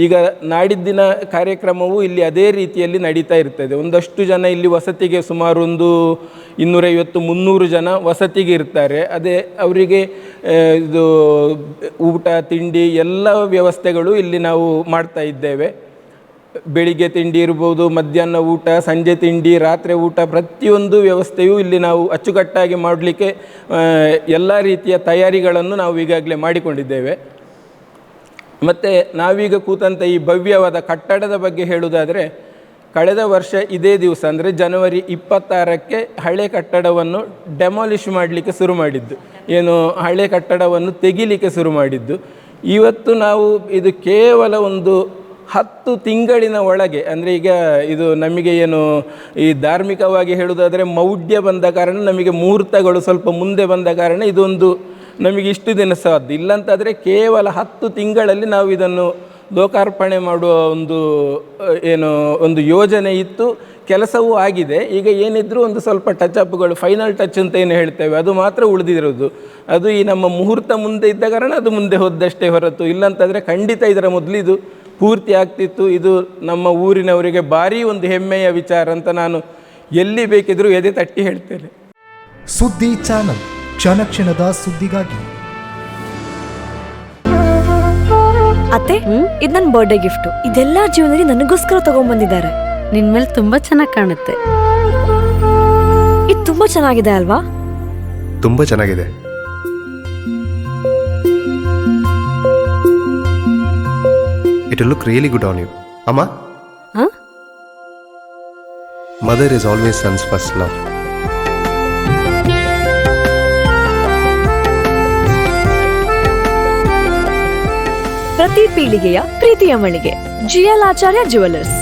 ಈಗ ನಾಡಿದ್ದಿನ ಕಾರ್ಯಕ್ರಮವು ಇಲ್ಲಿ ಅದೇ ರೀತಿಯಲ್ಲಿ ನಡೀತಾ ಇರ್ತದೆ. ಒಂದಷ್ಟು ಜನ ಇಲ್ಲಿ ವಸತಿಗೆ ಸುಮಾರು ಒಂದು 250-300 ಜನ ವಸತಿಗೆ ಇರ್ತಾರೆ. ಅದೇ ಅವರಿಗೆ ಇದು ಊಟ ತಿಂಡಿ ಎಲ್ಲ ವ್ಯವಸ್ಥೆಗಳು ಇಲ್ಲಿ ನಾವು ಮಾಡ್ತಾ ಇದ್ದೇವೆ. ಬೆಳಿಗ್ಗೆ ತಿಂಡಿ ಇರ್ಬೋದು, ಮಧ್ಯಾಹ್ನ ಊಟ, ಸಂಜೆ ತಿಂಡಿ, ರಾತ್ರಿ ಊಟ, ಪ್ರತಿಯೊಂದು ವ್ಯವಸ್ಥೆಯೂ ಇಲ್ಲಿ ನಾವು ಅಚ್ಚುಕಟ್ಟಾಗಿ ಮಾಡಲಿಕ್ಕೆ ಎಲ್ಲ ರೀತಿಯ ತಯಾರಿಗಳನ್ನು ನಾವು ಈಗಾಗಲೇ ಮಾಡಿಕೊಂಡಿದ್ದೇವೆ. ಮತ್ತು ನಾವೀಗ ಕೂತಂಥ ಈ ಭವ್ಯವಾದ ಕಟ್ಟಡದ ಬಗ್ಗೆ ಹೇಳುವುದಾದರೆ, ಕಳೆದ ವರ್ಷ ಇದೇ ದಿವಸ ಅಂದರೆ ಜನವರಿ 26ಕ್ಕೆ ಹಳೆ ಕಟ್ಟಡವನ್ನು ಡೆಮಾಲಿಷ್ ಮಾಡಲಿಕ್ಕೆ ಶುರು ಮಾಡಿದ್ದು, ಹಳೆ ಕಟ್ಟಡವನ್ನು ತೆಗಿಲಿಕ್ಕೆ ಶುರು ಮಾಡಿದ್ದು. ಇವತ್ತು ನಾವು ಇದು ಕೇವಲ ಒಂದು 10 ತಿಂಗಳಿನ ಒಳಗೆ, ಅಂದರೆ ಈಗ ಇದು ನಮಗೆ ಈ ಧಾರ್ಮಿಕವಾಗಿ ಹೇಳುವುದಾದರೆ ಮೌಢ್ಯ ಬಂದ ಕಾರಣ, ನಮಗೆ ಮುಹೂರ್ತಗಳು ಸ್ವಲ್ಪ ಮುಂದೆ ಬಂದ ಕಾರಣ ಇದೊಂದು ನಮಗೆ ಇಷ್ಟು ದಿನ ಸಾಧ್ಯ. ಇಲ್ಲಂತಾದರೆ ಕೇವಲ 10 ತಿಂಗಳಲ್ಲಿ ನಾವು ಇದನ್ನು ಲೋಕಾರ್ಪಣೆ ಮಾಡುವ ಒಂದು ಯೋಜನೆ ಇತ್ತು. ಕೆಲಸವೂ ಆಗಿದೆ. ಈಗ ಏನಿದ್ರೂ ಒಂದು ಸ್ವಲ್ಪ ಟಚಪ್ಗಳು, ಫೈನಲ್ ಟಚ್ ಅಂತ ಏನು ಹೇಳ್ತೇವೆ, ಅದು ಮಾತ್ರ ಉಳಿದಿರೋದು. ಅದು ಈ ನಮ್ಮ ಮುಹೂರ್ತ ಮುಂದೆ ಇದ್ದ ಕಾರಣ ಅದು ಮುಂದೆ ಹೋದಷ್ಟೇ ಹೊರತು, ಇಲ್ಲಂತಂದರೆ ಖಂಡಿತ ಇದರ ಮೊದಲಿದು ಪೂರ್ತಿ ಆಗ್ತಿತ್ತು. ಇದು ನಮ್ಮ ಊರಿನವರಿಗೆ ಭಾರಿ ಒಂದು ಹೆಮ್ಮೆಯ ವಿಚಾರ ಅಂತ ನಾನು ಎಲ್ಲಿ ಬೇಕಿದ್ರೂ ಎದೆ ತಟ್ಟಿ ಹೇಳ್ತೇನೆ. ಸುದ್ದಿ ಚಾನಲ್, ಕ್ಷಣ ಕ್ಷಣದ ಸುದ್ದಿಗಾಗಿ. ಅತ್ತೆ, ಇದು ನನ್ನ ಬರ್ಡೇ ಗಿಫ್ಟು. ಇದೆಲ್ಲ ಜೀವನದಲ್ಲಿ ನನಗೋಸ್ಕರ ತಗೊಂಡ್ಬಂದಿದ್ದಾರೆ. ನಿನ್ ಮೇಲೆ ತುಂಬಾ ಚೆನ್ನಾಗಿ ಕಾಣುತ್ತೆ. ಇದು ತುಂಬಾ ಚೆನ್ನಾಗಿದೆ ಅಲ್ವಾ? ತುಂಬಾ ಚೆನ್ನಾಗಿದೆ. It will look really good on you. Amma? Huh? Mother is always son's first love. ಪ್ರತಿ ಪೀಳಿಗೆಯ ಪ್ರೀತಿಯ ಮಳಿಗೆ GL ಆಚಾರ್ಯ ಜುವೆಲ್ಲರ್ಸ್.